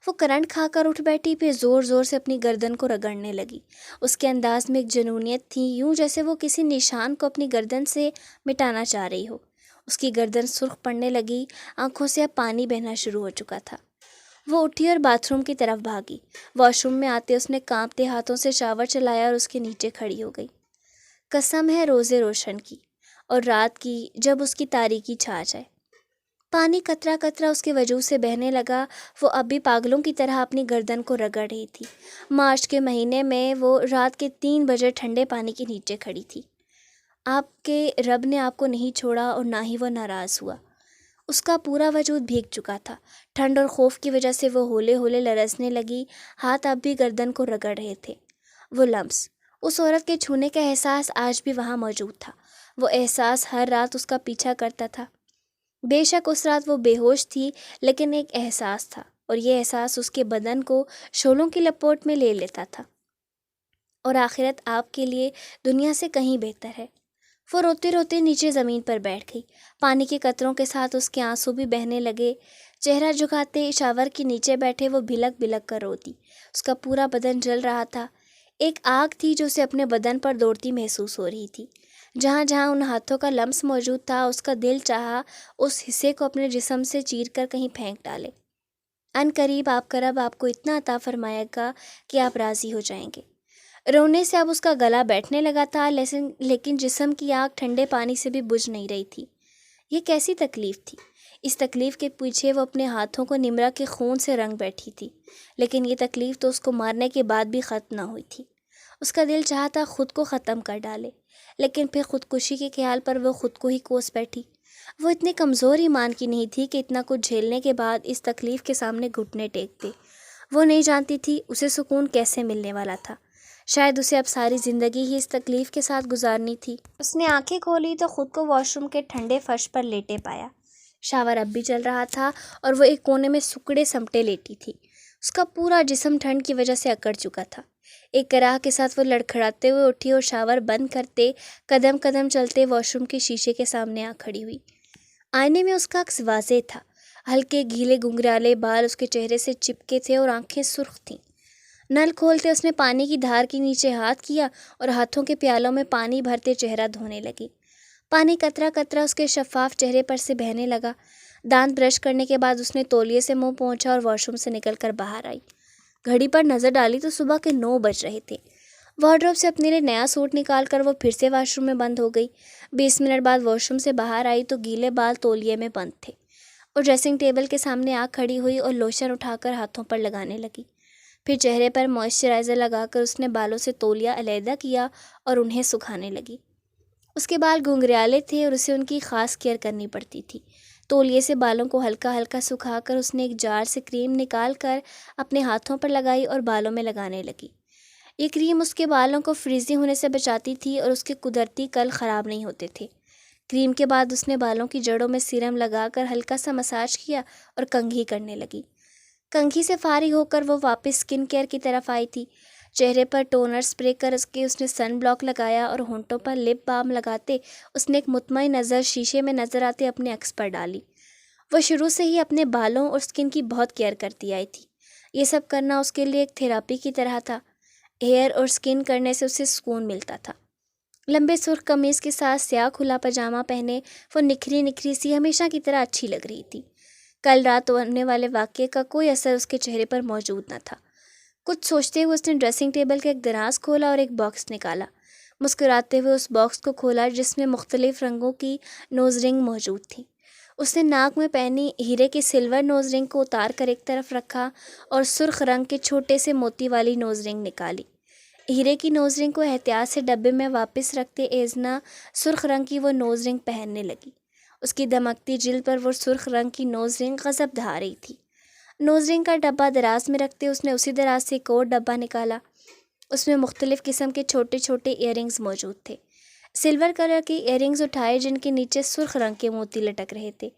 وہ کرنٹ کھا کر اٹھ بیٹھی، پھر زور زور سے اپنی گردن کو رگڑنے لگی۔ اس کے انداز میں ایک جنونیت تھی، یوں جیسے وہ کسی نشان کو اپنی گردن سے مٹانا چاہ رہی ہو۔ اس کی گردن سرخ پڑنے لگی، آنکھوں سے اب پانی بہنا شروع ہو چکا تھا۔ وہ اٹھی اور باتھ روم کی طرف بھاگی۔ واش روم میں آتے اس نے کانپتے ہاتھوں سے شاور چلایا اور اس کے نیچے کھڑی ہو گئی۔ قسم ہے روز روشن کی اور رات کی، جب اس کی تاریکی چھا جائے۔ پانی قطرہ قطرہ اس کے وجود سے بہنے لگا۔ وہ اب بھی پاگلوں کی طرح اپنی گردن کو رگڑ رہی تھی۔ مارچ کے مہینے میں وہ رات کے 3 بجے ٹھنڈے پانی کے نیچے کھڑی تھی۔ آپ کے رب نے آپ کو نہیں چھوڑا اور نہ ہی وہ ناراض ہوا۔ اس کا پورا وجود بھیگ چکا تھا۔ ٹھنڈ اور خوف کی وجہ سے وہ ہولے ہولے لرزنے لگی، ہاتھ اب بھی گردن کو رگڑ رہے تھے۔ وہ لمس، اس عورت کے چھونے کا احساس آج بھی وہاں موجود تھا۔ وہ احساس ہر رات اس کا پیچھا کرتا تھا۔ بے شک اس رات وہ بے ہوش تھی، لیکن ایک احساس تھا، اور یہ احساس اس کے بدن کو شعلوں کی لپوٹ میں لے لیتا تھا۔ اور آخرت آپ کے لیے دنیا سے کہیں بہتر ہے۔ وہ روتے روتے نیچے زمین پر بیٹھ گئی۔ پانی کے قطروں کے ساتھ اس کے آنسو بھی بہنے لگے۔ چہرہ جھکاتے شاور کے نیچے بیٹھے وہ بھلک بھلک کر روتی۔ اس کا پورا بدن جل رہا تھا۔ ایک آگ تھی جو اسے اپنے بدن پر دوڑتی محسوس ہو رہی تھی۔ جہاں جہاں ان ہاتھوں کا لمس موجود تھا، اس کا دل چاہا اس حصے کو اپنے جسم سے چیر کر کہیں پھینک ڈالے۔ ان قریب آپ کا رب آپ کو اتنا عطا فرمائے گا کہ آپ راضی ہو جائیں گے۔ رونے سے اب اس کا گلا بیٹھنے لگا تھا، لیکن جسم کی آگ ٹھنڈے پانی سے بھی بجھ نہیں رہی تھی۔ یہ کیسی تکلیف تھی؟ اس تکلیف کے پیچھے وہ اپنے ہاتھوں کو نمرہ کے خون سے رنگ بیٹھی تھی، لیکن یہ تکلیف تو اس کو مارنے کے بعد بھی ختم نہ ہوئی تھی۔ اس کا دل چاہتا خود کو ختم کر ڈالے، لیکن پھر خودکشی کے خیال پر وہ خود کو ہی کوس بیٹھی۔ وہ اتنی کمزور ایمان کی نہیں تھی کہ اتنا کچھ جھیلنے کے بعد اس تکلیف کے سامنے گھٹنے ٹیک دے۔ وہ نہیں جانتی تھی اسے سکون کیسے ملنے والا تھا۔ شاید اسے اب ساری زندگی ہی اس تکلیف کے ساتھ گزارنی تھی۔ اس نے آنکھیں کھولی تو خود کو واش روم کے ٹھنڈے فرش پر لیٹے پایا۔ شاور اب بھی چل رہا تھا اور وہ ایک کونے میں سکڑے سمٹے لیٹی تھی۔ اس کا پورا جسم ٹھنڈ کی وجہ سے اکڑ چکا تھا۔ ایک کراہ کے ساتھ وہ لڑکھڑاتے ہوئے اٹھی اور شاور بند کرتے قدم قدم چلتے واش روم کے شیشے کے سامنے آ کھڑی ہوئی۔ آئینے میں اس کا عکس واضح تھا۔ ہلکے گیلے گنگرالے بال اس کے چہرے سے چپکے تھے اور آنکھیں سرخ تھیں۔ نل کھولتے اس نے پانی کی دھار کے نیچے ہاتھ کیا اور ہاتھوں کے پیالوں میں پانی بھرتے چہرہ دھونے لگی۔ پانی قطرہ قطرہ اس کے شفاف چہرے پر سے بہنے لگا۔ دانت برش کرنے کے بعد اس نے تولیے سے منہ پوچھا اور واش روم سے نکل کر باہر آئی۔ گھڑی پر نظر ڈالی تو صبح کے 9 بج رہے تھے۔ وارڈروب سے اپنے لیے نیا سوٹ نکال کر وہ پھر سے واش روم میں بند ہو گئی۔ 20 منٹ بعد واش روم سے باہر آئی تو گیلے بال تولیے میں بند تھے، اور ڈریسنگ ٹیبل کے سامنے آ کھڑی ہوئی اور لوشن اٹھا کر ہاتھوں پر لگانے لگی۔ پھر چہرے پر موئسچرائزر لگا کر اس نے بالوں سے تولیہ علیحدہ کیا اور انہیں سکھانے لگی۔ اس کے بال گھنگریالے تھے اور اسے ان کی خاص کیئر کرنی پڑتی تھی۔ تولیے سے بالوں کو ہلکا ہلکا سکھا کر اس نے ایک جار سے کریم نکال کر اپنے ہاتھوں پر لگائی اور بالوں میں لگانے لگی۔ یہ کریم اس کے بالوں کو فریزی ہونے سے بچاتی تھی اور اس کے قدرتی کل خراب نہیں ہوتے تھے۔ کریم کے بعد اس نے بالوں کی جڑوں میں سیرم لگا کر ہلکا سا مساج کیا اور کنگھی کرنے لگی۔ کنگھی سے فارغ ہو کر وہ واپس سکن کیئر کی طرف آئی تھی۔ چہرے پر ٹونر سپرے کر اس نے سن بلاک لگایا اور ہونٹوں پر لپ بام لگاتے اس نے ایک مطمئن نظر شیشے میں نظر آتے اپنے عکس پر ڈالی۔ وہ شروع سے ہی اپنے بالوں اور سکن کی بہت کیئر کرتی آئی تھی۔ یہ سب کرنا اس کے لیے ایک تھیراپی کی طرح تھا۔ ہیئر اور سکن کرنے سے اسے سکون ملتا تھا۔ لمبے سرخ قمیض کے ساتھ سیاہ کھلا پاجامہ پہنے وہ نکھری نکھری سی ہمیشہ کی طرح اچھی لگ رہی تھی۔ کل رات ہونے والے واقعے کا کوئی اثر اس کے چہرے پر موجود نہ تھا۔ کچھ سوچتے ہوئے اس نے ڈریسنگ ٹیبل کا ایک دراز کھولا اور ایک باکس نکالا۔ مسکراتے ہوئے اس باکس کو کھولا جس میں مختلف رنگوں کی نوز رنگ موجود تھیں۔ اس نے ناک میں پہنی ہیرے کی سلور نوز رنگ کو اتار کر ایک طرف رکھا اور سرخ رنگ کے چھوٹے سے موتی والی نوز رنگ نکالی۔ ہیرے کی نوز رنگ کو احتیاط سے ڈبے میں واپس رکھتے ایزنا سرخ رنگ کی وہ نوز رنگ پہننے لگی۔ اس کی دمکتی جلد پر وہ سرخ رنگ کی نوز رنگ غضب ڈھا رہی تھی۔ نوز رنگ کا ڈبہ دراز میں رکھتے اس نے اسی دراز سے ایک اور ڈبہ نکالا۔ اس میں مختلف قسم کے چھوٹے چھوٹے ایئر رنگز موجود تھے۔ سلور کلر کے ایئر رنگز اٹھائے جن کے نیچے سرخ رنگ کے موتی لٹک رہے تھے۔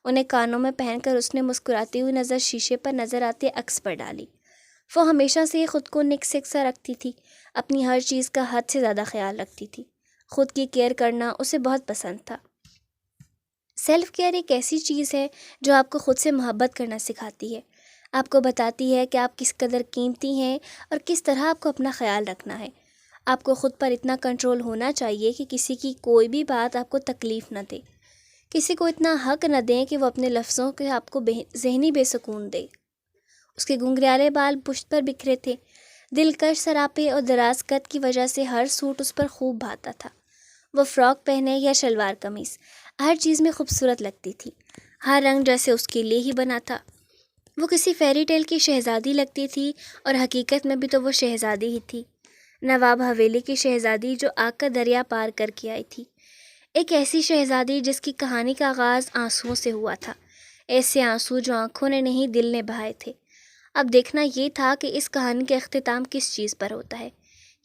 انہیں کانوں میں پہن کر اس نے مسکراتی ہوئی نظر شیشے پر نظر آتے عکس پر ڈالی۔ وہ ہمیشہ سے ہی خود کو نک سا رکھتی تھی، اپنی ہر چیز کا حد سے زیادہ خیال رکھتی تھی۔ خود کی کیئر کرنا اسے بہت پسند تھا۔ سیلف کیئر ایک ایسی چیز ہے جو آپ کو خود سے محبت کرنا سکھاتی ہے، آپ کو بتاتی ہے کہ آپ کس قدر قیمتی ہیں اور کس طرح آپ کو اپنا خیال رکھنا ہے۔ آپ کو خود پر اتنا کنٹرول ہونا چاہیے کہ کسی کی کوئی بھی بات آپ کو تکلیف نہ دے، کسی کو اتنا حق نہ دیں کہ وہ اپنے لفظوں کے آپ کو ذہنی بے سکون دے۔ اس کے گھنگریالے بال پشت پر بکھرے تھے، دلکش سراپے اور دراز قد کی وجہ سے ہر سوٹ اس پر خوب بھاتا تھا۔ وہ فراک پہنے یا شلوار قمیص، ہر چیز میں خوبصورت لگتی تھی، ہر رنگ جیسے اس کے لیے ہی بنا تھا۔ وہ کسی فیری ٹیل کی شہزادی لگتی تھی، اور حقیقت میں بھی تو وہ شہزادی ہی تھی، نواب حویلی کی شہزادی جو آگ کا دریا پار کر کے آئی تھی۔ ایک ایسی شہزادی جس کی کہانی کا آغاز آنسوؤں سے ہوا تھا، ایسے آنسو جو آنکھوں نے نہیں دل نے بہائے تھے۔ اب دیکھنا یہ تھا کہ اس کہانی کا اختتام کس چیز پر ہوتا ہے۔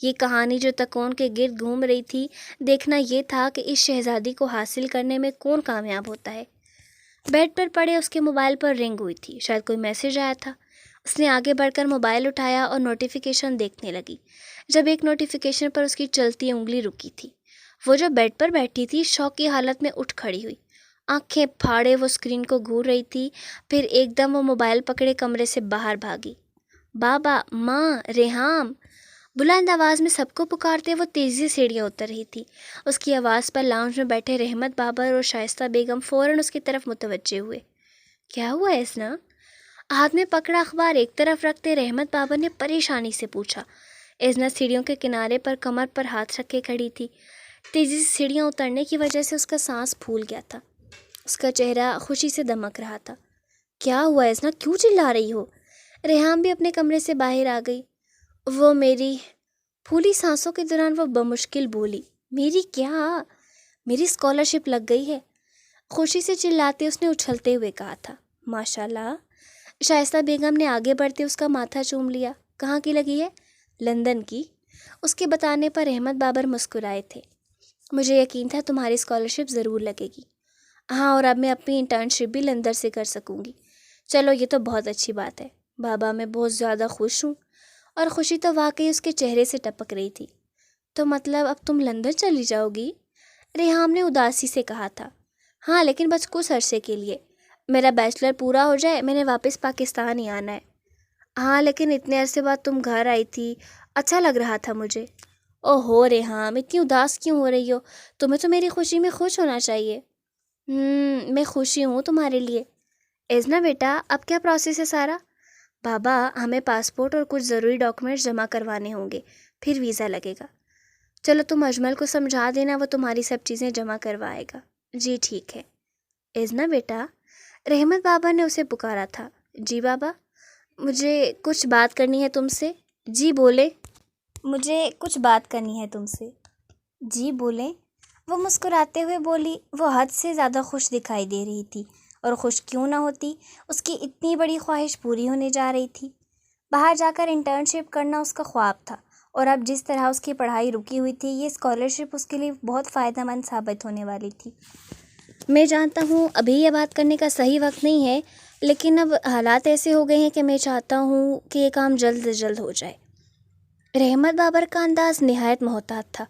یہ کہانی جو تکون کے گرد گھوم رہی تھی، دیکھنا یہ تھا کہ اس شہزادی کو حاصل کرنے میں کون کامیاب ہوتا ہے۔ بیڈ پر پڑے اس کے موبائل پر رنگ ہوئی تھی، شاید کوئی میسج آیا تھا۔ اس نے آگے بڑھ کر موبائل اٹھایا اور نوٹیفیکیشن دیکھنے لگی، جب ایک نوٹیفیکیشن پر اس کی چلتی انگلی رکی تھی۔ وہ جو بیڈ پر بیٹھی تھی شوق کی حالت میں اٹھ کھڑی ہوئی، آنکھیں پھاڑے وہ اسکرین کو گھور رہی تھی، پھر ایک دم وہ موبائل پکڑے کمرے سے باہر بھاگی۔ بابا، ماں، ریحام، بلند آواز میں سب کو پکارتے وہ تیزی سے سیڑھیاں اتر رہی تھی۔ اس کی آواز پر لاؤنج میں بیٹھے رحمت بابر اور شائستہ بیگم فوراً اس کی طرف متوجہ ہوئے۔ کیا ہوا ایسنا؟ ہاتھ میں پکڑا اخبار ایک طرف رکھتے رحمت بابر نے پریشانی سے پوچھا۔ ایزنا سیڑھیوں کے کنارے پر کمر پر ہاتھ رکھے کھڑی تھی، تیزی سے سیڑھیاں اترنے کی وجہ سے اس کا سانس پھول گیا تھا، اس کا چہرہ خوشی سے دمک رہا تھا۔ کیا ہوا ایزنا، کیوں چلا رہی ہو؟ ریحام بھی اپنے کمرے سے باہر آ گئی۔ وہ میری پھولی سانسوں کے دوران وہ بمشکل بولی، میری کیا؟ میری اسکالرشپ لگ گئی ہے، خوشی سے چلاتے اس نے اچھلتے ہوئے کہا تھا۔ ماشاءاللہ، شائستہ بیگم نے آگے بڑھتے اس کا ماتھا چوم لیا۔ کہاں کی لگی ہے؟ لندن کی۔ اس کے بتانے پر احمد بابر مسکرائے تھے۔ مجھے یقین تھا تمہاری اسکالرشپ ضرور لگے گی۔ ہاں، اور اب میں اپنی انٹرنشپ بھی لندن سے کر سکوں گی۔ چلو، یہ تو بہت اچھی بات ہے بابا، میں بہت زیادہ خوش ہوں۔ اور خوشی تو واقعی اس کے چہرے سے ٹپک رہی تھی۔ تو مطلب اب تم لندن چلی جاؤ گی؟ ریحام نے اداسی سے کہا تھا۔ ہاں، لیکن بس کچھ عرصے کے لیے، میرا بیچلر پورا ہو جائے میں نے واپس پاکستان ہی آنا ہے۔ ہاں، لیکن اتنے عرصے بعد تم گھر آئی تھی، اچھا لگ رہا تھا مجھے۔ او ہو ریحام، اتنی اداس کیوں ہو رہی ہو؟ تمہیں تو میری خوشی میں خوش ہونا چاہیے۔ میں خوشی ہوں تمہارے لیے۔ ایزنا بیٹا، اب کیا پروسیس ہے سارا؟ بابا، ہمیں پاسپورٹ اور کچھ ضروری ڈاکومنٹس جمع کروانے ہوں گے، پھر ویزا لگے گا۔ چلو تم اجمل کو سمجھا دینا، وہ تمہاری سب چیزیں جمع کروائے گا۔ جی ٹھیک ہے۔ ایزنا بیٹا، رحمت بابا نے اسے پکارا تھا۔ جی بابا، مجھے کچھ بات کرنی ہے تم سے۔ جی بولے۔ مجھے کچھ بات کرنی ہے تم سے۔ جی بولیں۔ وہ مسکراتے ہوئے بولی۔ وہ حد سے زیادہ خوش دکھائی دے رہی تھی، اور خوش کیوں نہ ہوتی، اس کی اتنی بڑی خواہش پوری ہونے جا رہی تھی۔ باہر جا کر انٹرنشپ کرنا اس کا خواب تھا، اور اب جس طرح اس کی پڑھائی رکی ہوئی تھی، یہ اسکالرشپ اس کے لیے بہت فائدہ مند ثابت ہونے والی تھی۔ میں جانتا ہوں ابھی یہ بات کرنے کا صحیح وقت نہیں ہے، لیکن اب حالات ایسے ہو گئے ہیں کہ میں چاہتا ہوں کہ یہ کام جلد از جلد ہو جائے۔ رحمت بابر کا انداز نہایت محتاط تھا۔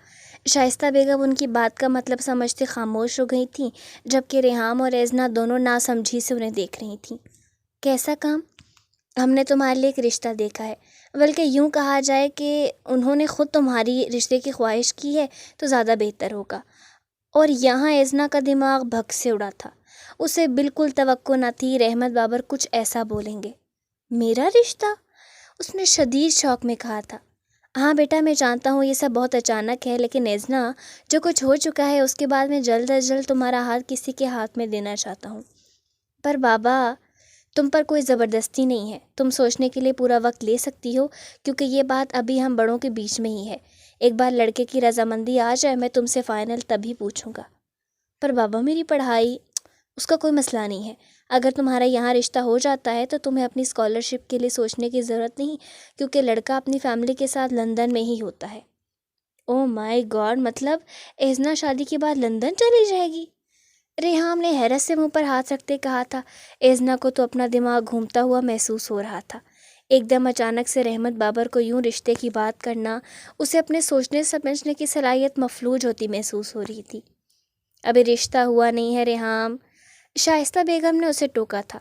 شائستہ بیگم ان کی بات کا مطلب سمجھتے خاموش ہو گئی تھیں، جبکہ ریحام اور ایزنا دونوں ناسمجھی سے انہیں دیکھ رہی تھیں۔ کیسا کام؟ ہم نے تمہارے لیے ایک رشتہ دیکھا ہے، بلکہ یوں کہا جائے کہ انہوں نے خود تمہاری رشتے کی خواہش کی ہے تو زیادہ بہتر ہوگا۔ اور یہاں ایزنا کا دماغ بھگ سے اڑا تھا، اسے بالکل توقع نہ تھی رحمت بابر کچھ ایسا بولیں گے۔ میرا رشتہ؟ اس نے شدید شوق میں کہا تھا۔ ہاں بیٹا، میں جانتا ہوں یہ سب بہت اچانک ہے، لیکن ایزنا، جو کچھ ہو چکا ہے اس کے بعد میں جلد از جلد تمہارا ہاتھ کسی کے ہاتھ میں دینا چاہتا ہوں۔ پر بابا، تم پر کوئی زبردستی نہیں ہے، تم سوچنے کے لیے پورا وقت لے سکتی ہو، کیونکہ یہ بات ابھی ہم بڑوں کے بیچ میں ہی ہے۔ ایک بار لڑکے کی رضامندی آ جائے میں تم سے فائنل تبھی پوچھوں گا۔ پر بابا، میری پڑھائی، اس کا کوئی مسئلہ نہیں ہے۔ اگر تمہارا یہاں رشتہ ہو جاتا ہے تو تمہیں اپنی اسکالرشپ کے لیے سوچنے کی ضرورت نہیں، کیونکہ لڑکا اپنی فیملی کے ساتھ لندن میں ہی ہوتا ہے۔ او مائی گاڈ، مطلب ایزنا شادی کے بعد لندن چلی جائے گی؟ ریحام نے حیرت سے منہ پر ہاتھ رکھتے کہا تھا۔ ایزنا کو تو اپنا دماغ گھومتا ہوا محسوس ہو رہا تھا۔ ایک دم اچانک سے رحمت بابر کو یوں رشتے کی بات کرنا اسے اپنے سوچنے سمجھنے کی صلاحیت مفلوج ہوتی محسوس ہو رہی تھی۔ ابھی رشتہ ہوا نہیں ہے ریحام، شائستہ بیگم نے اسے ٹوکا تھا۔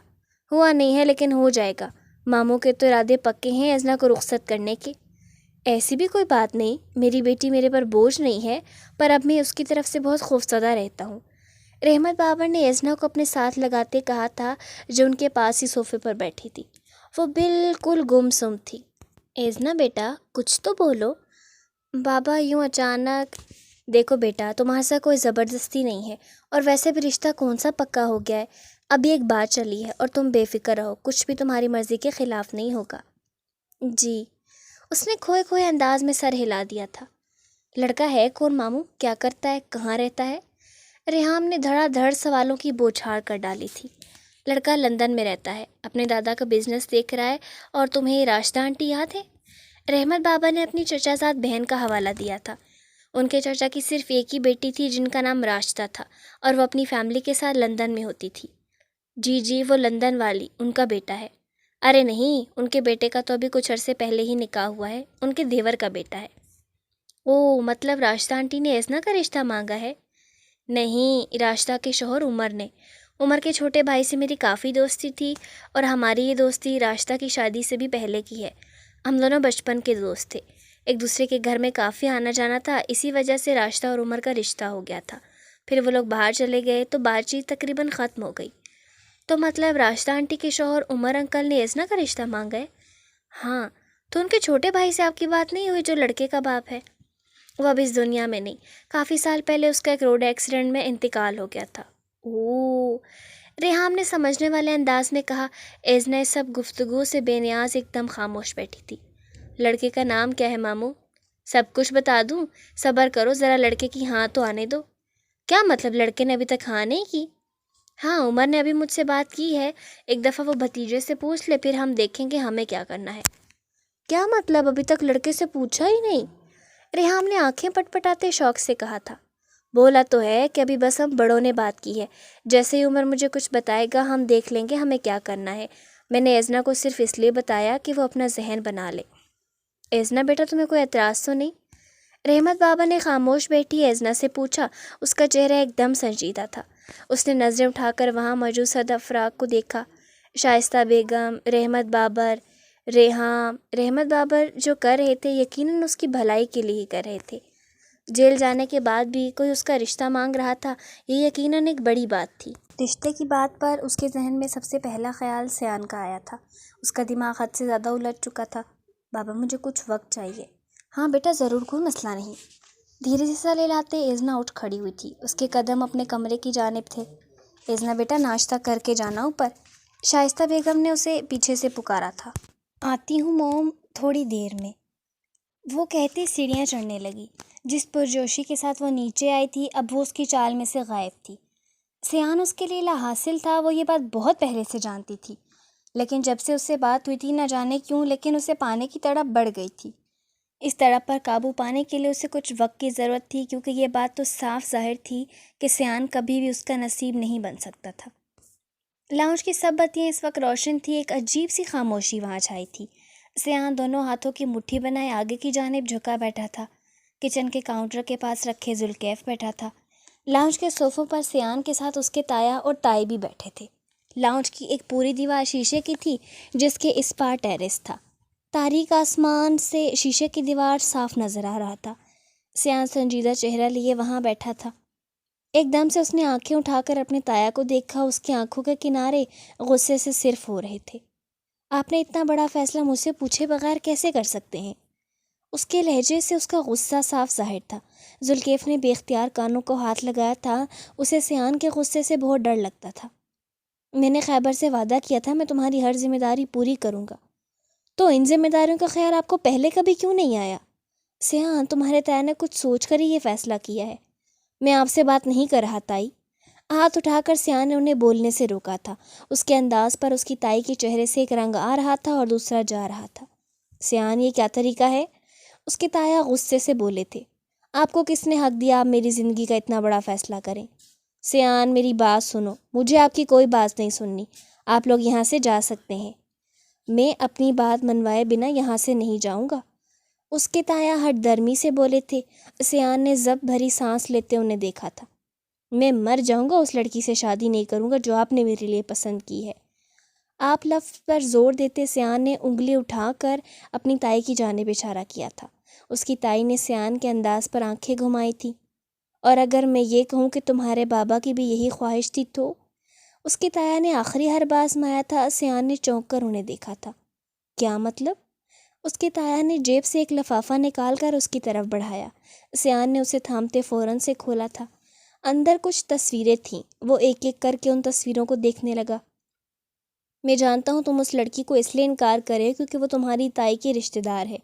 ہوا نہیں ہے لیکن ہو جائے گا، ماموں کے تو ارادے پکے ہیں ایزنا کو رخصت کرنے کے۔ ایسی بھی کوئی بات نہیں، میری بیٹی میرے پر بوجھ نہیں ہے، پر اب میں اس کی طرف سے بہت خوفزدہ رہتا ہوں۔ رحمت بابر نے ایزنا کو اپنے ساتھ لگاتے کہا تھا جو ان کے پاس ہی صوفے پر بیٹھی تھی۔ وہ بالکل گمسم تھی۔ ایزنا بیٹا کچھ تو بولو۔ بابا یوں اچانک، دیکھو بیٹا تمہارے ساتھ کوئی زبردستی نہیں ہے، اور ویسے بھی رشتہ کون سا پکا ہو گیا ہے، ابھی ایک بات چلی ہے اور تم بے فکر رہو، کچھ بھی تمہاری مرضی کے خلاف نہیں ہوگا۔ جی، اس نے کھوئے کھوئے انداز میں سر ہلا دیا تھا۔ لڑکا ہے کون ماموں، کیا کرتا ہے، کہاں رہتا ہے؟ ریحام نے دھڑا دھڑ سوالوں کی بوچھاڑ کر ڈالی تھی۔ لڑکا لندن میں رہتا ہے، اپنے دادا کا بزنس دیکھ رہا ہے، اور تمہیں راشدہ آنٹی یاد ہے؟ رحمت بابا نے اپنی چچا زاد بہن کا حوالہ دیا تھا۔ ان کے چچا کی صرف ایک ہی بیٹی تھی جن کا نام راشدہ تھا، اور وہ اپنی فیملی کے ساتھ لندن میں ہوتی تھی۔ جی وہ لندن والی ان کا بیٹا ہے۔ ارے نہیں، ان کے بیٹے کا تو ابھی کچھ عرصے پہلے ہی نکاح ہوا ہے، ان کے دیور کا بیٹا ہے۔ اوہ، مطلب راشدہ آنٹی نے ایسنا کا رشتہ مانگا ہے؟ نہیں، راشدہ کے شوہر عمر نے۔ عمر کے چھوٹے بھائی سے میری کافی دوستی تھی، اور ہماری یہ دوستی راشدہ کی شادی سے بھی پہلے کی ہے۔ ہم دونوں بچپن کے دوست تھے، ایک دوسرے کے گھر میں کافی آنا جانا تھا، اسی وجہ سے راشدہ اور عمر کا رشتہ ہو گیا تھا۔ پھر وہ لوگ باہر چلے گئے تو بات چیت تقریباً ختم ہو گئی۔ تو مطلب راشدہ آنٹی کے شوہر عمر انکل نے ایزنا کا رشتہ مانگا ہے؟ ہاں، تو ان کے چھوٹے بھائی سے آپ کی بات نہیں ہوئی جو لڑکے کا باپ ہے؟ وہ اب اس دنیا میں نہیں، کافی سال پہلے اس کا ایک روڈ ایکسیڈنٹ میں انتقال ہو گیا تھا۔ اوہ، ریحام نے سمجھنے والے انداز میں کہا۔ ایزنا اس سب گفتگو سے بے نیاز ایک دم خاموش بیٹھی تھی۔ لڑکے کا نام کیا ہے ماموں؟ سب کچھ بتا دوں؟ صبر کرو ذرا، لڑکے کی ہاں تو آنے دو۔ کیا مطلب لڑکے نے ابھی تک ہاں نہیں کی؟ ہاں، عمر نے ابھی مجھ سے بات کی ہے، ایک دفعہ وہ بھتیجے سے پوچھ لے، پھر ہم دیکھیں گے ہمیں کیا کرنا ہے۔ کیا مطلب ابھی تک لڑکے سے پوچھا ہی نہیں؟ ریحام نے آنکھیں پٹ پٹاتے شوق سے کہا تھا۔ بولا تو ہے کہ ابھی بس ہم بڑوں نے بات کی ہے، جیسے ہی عمر مجھے کچھ بتائے گا ہم دیکھ لیں گے ہمیں کیا کرنا ہے۔ میں نے ایزنا کو صرف اس لیے بتایا کہ وہ اپنا ذہن بنا لے۔ ایزنا بیٹا تمہیں کوئی اعتراض تو نہیں؟ رحمت بابا نے خاموش بیٹھی ایزنا سے پوچھا۔ اس کا چہرہ ایک دم سنجیدہ تھا۔ اس نے نظریں اٹھا کر وہاں موجود صد افراد کو دیکھا، شائستہ بیگم، رحمت بابر، ریحام۔ رحمت بابر جو کر رہے تھے یقیناً اس کی بھلائی کے لیے ہی کر رہے تھے۔ جیل جانے کے بعد بھی کوئی اس کا رشتہ مانگ رہا تھا، یہ یقیناً ایک بڑی بات تھی۔ رشتے کی بات پر اس کے ذہن میں سب سے پہلا خیال سیان کا آیا تھا۔ اس کا دماغ حد سے زیادہ الجھ چکا تھا۔ بابا مجھے کچھ وقت چاہیے۔ ہاں بیٹا ضرور، کوئی مسئلہ نہیں۔ دھیرے سے سا لے لاتے ایزنا اٹھ کھڑی ہوئی تھی، اس کے قدم اپنے کمرے کی جانب تھے۔ ایزنا بیٹا ناشتہ کر کے جانا اوپر، شائستہ بیگم نے اسے پیچھے سے پکارا تھا۔ آتی ہوں موم، تھوڑی دیر میں، وہ کہتی سیڑھیاں چڑھنے لگی۔ جس پرجوشی کے ساتھ وہ نیچے آئی تھی اب وہ اس کی چال میں سے غائب تھی۔ سیان اس کے لیے لا حاصل تھا، وہ یہ بات بہت پہلے سے جانتی تھی، لیکن جب سے اس سے بات ہوئی تھی نہ جانے کیوں لیکن اسے پانے کی تڑپ بڑھ گئی تھی۔ اس تڑپ پر قابو پانے کے لیے اسے کچھ وقت کی ضرورت تھی، کیونکہ یہ بات تو صاف ظاہر تھی کہ سیان کبھی بھی اس کا نصیب نہیں بن سکتا تھا۔ لاؤنج کی سب بتیاں اس وقت روشن تھی، ایک عجیب سی خاموشی وہاں چھائی تھی۔ سیان دونوں ہاتھوں کی مٹھی بنائے آگے کی جانب جھکا بیٹھا تھا۔ کچن کے کاؤنٹر کے پاس رکھے ذوالکیف بیٹھا تھا۔ لاؤنج کے صوفوں پر سیان کے ساتھ اس کے تایا اور تائی بھی بیٹھے تھے۔ لاؤنج کی ایک پوری دیوار شیشے کی تھی جس کے اس پار ٹیرس تھا۔ تاریک آسمان سے شیشے کی دیوار صاف نظر آ رہا تھا۔ سیان سنجیدہ چہرہ لیے وہاں بیٹھا تھا۔ ایک دم سے اس نے آنکھیں اٹھا کر اپنے تایا کو دیکھا، اس کی آنکھوں کے کنارے غصے سے صرف ہو رہے تھے۔ آپ نے اتنا بڑا فیصلہ مجھ سے پوچھے بغیر کیسے کر سکتے ہیں؟ اس کے لہجے سے اس کا غصہ صاف ظاہر تھا۔ ذوالکیف نے بے اختیار کانوں کو ہاتھ لگایا تھا، اسے سیان کے غصے سے بہت ڈر لگتا تھا۔ میں نے خیبر سے وعدہ کیا تھا میں تمہاری ہر ذمہ داری پوری کروں گا، تو ان ذمہ داریوں کا خیال آپ کو پہلے کبھی کیوں نہیں آیا؟ سیان، تمہارے تایا نے کچھ سوچ کر ہی یہ فیصلہ کیا ہے۔ میں آپ سے بات نہیں کر رہا تائی۔ ہاتھ اٹھا کر سیان نے انہیں بولنے سے روکا تھا۔ اس کے انداز پر اس کی تائی کے چہرے سے ایک رنگ آ رہا تھا اور دوسرا جا رہا تھا۔ سیان، یہ کیا طریقہ ہے؟ اس کے تایا غصے سے بولے تھے۔ آپ کو کس نے حق دیا آپ میری زندگی کا اتنا بڑا فیصلہ کریں؟ سیان، میری بات سنو، مجھے آپ کی کوئی بات نہیں سننی، آپ لوگ یہاں سے جا سکتے ہیں۔ میں اپنی بات منوائے بنا یہاں سے نہیں جاؤں گا۔ اس کے تایا ہٹ درمی سے بولے تھے۔ سیان نے ضبط بھری سانس لیتے انہیں دیکھا تھا۔ میں مر جاؤں گا اس لڑکی سے شادی نہیں کروں گا جو آپ نے میرے لیے پسند کی ہے۔ آپ لفظ پر زور دیتے سیان نے انگلی اٹھا کر اپنی تائی کی جانب اشارہ کیا تھا۔ اس کی تائی نے سیان کے انداز پر آنکھیں گھمائی تھی۔ اور اگر میں یہ کہوں کہ تمہارے بابا کی بھی یہی خواہش تھی تو؟ اس کی تایا نے آخری حرف آزمایا تھا۔ سیان نے چونک کر انہیں دیکھا تھا۔ کیا مطلب؟ اس کی تایا نے جیب سے ایک لفافہ نکال کر اس کی طرف بڑھایا۔ سیان نے اسے تھامتے فوراً سے کھولا تھا۔ اندر کچھ تصویریں تھیں۔ وہ ایک ایک کر کے ان تصویروں کو دیکھنے لگا۔ میں جانتا ہوں تم اس لڑکی کو اس لیے انکار کرے کیونکہ وہ تمہاری تائی کی رشتہ دار ہے،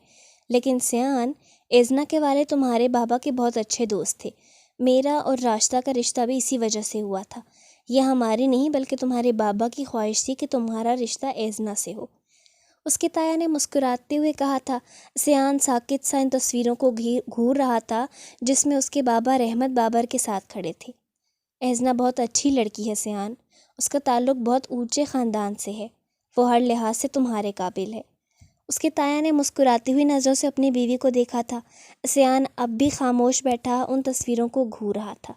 لیکن سیان، ایزنا کے والد تمہارے بابا کے بہت اچھے دوست تھے۔ میرا اور راشدہ کا رشتہ بھی اسی وجہ سے ہوا تھا۔ یہ ہماری نہیں بلکہ تمہارے بابا کی خواہش تھی کہ تمہارا رشتہ ایزنا سے ہو۔ اس کے تایا نے مسکراتے ہوئے کہا تھا۔ سیان ساکت سا ان تصویروں کو گھور رہا تھا جس میں اس کے بابا رحمت بابر کے ساتھ کھڑے تھے۔ ایزنا بہت اچھی لڑکی ہے سیان، اس کا تعلق بہت اونچے خاندان سے ہے، وہ ہر لحاظ سے تمہارے قابل ہے۔ اس کے تایا نے مسکراتی ہوئی نظروں سے اپنی بیوی کو دیکھا تھا۔ سیان اب بھی خاموش بیٹھا ان تصویروں کو گھور رہا تھا۔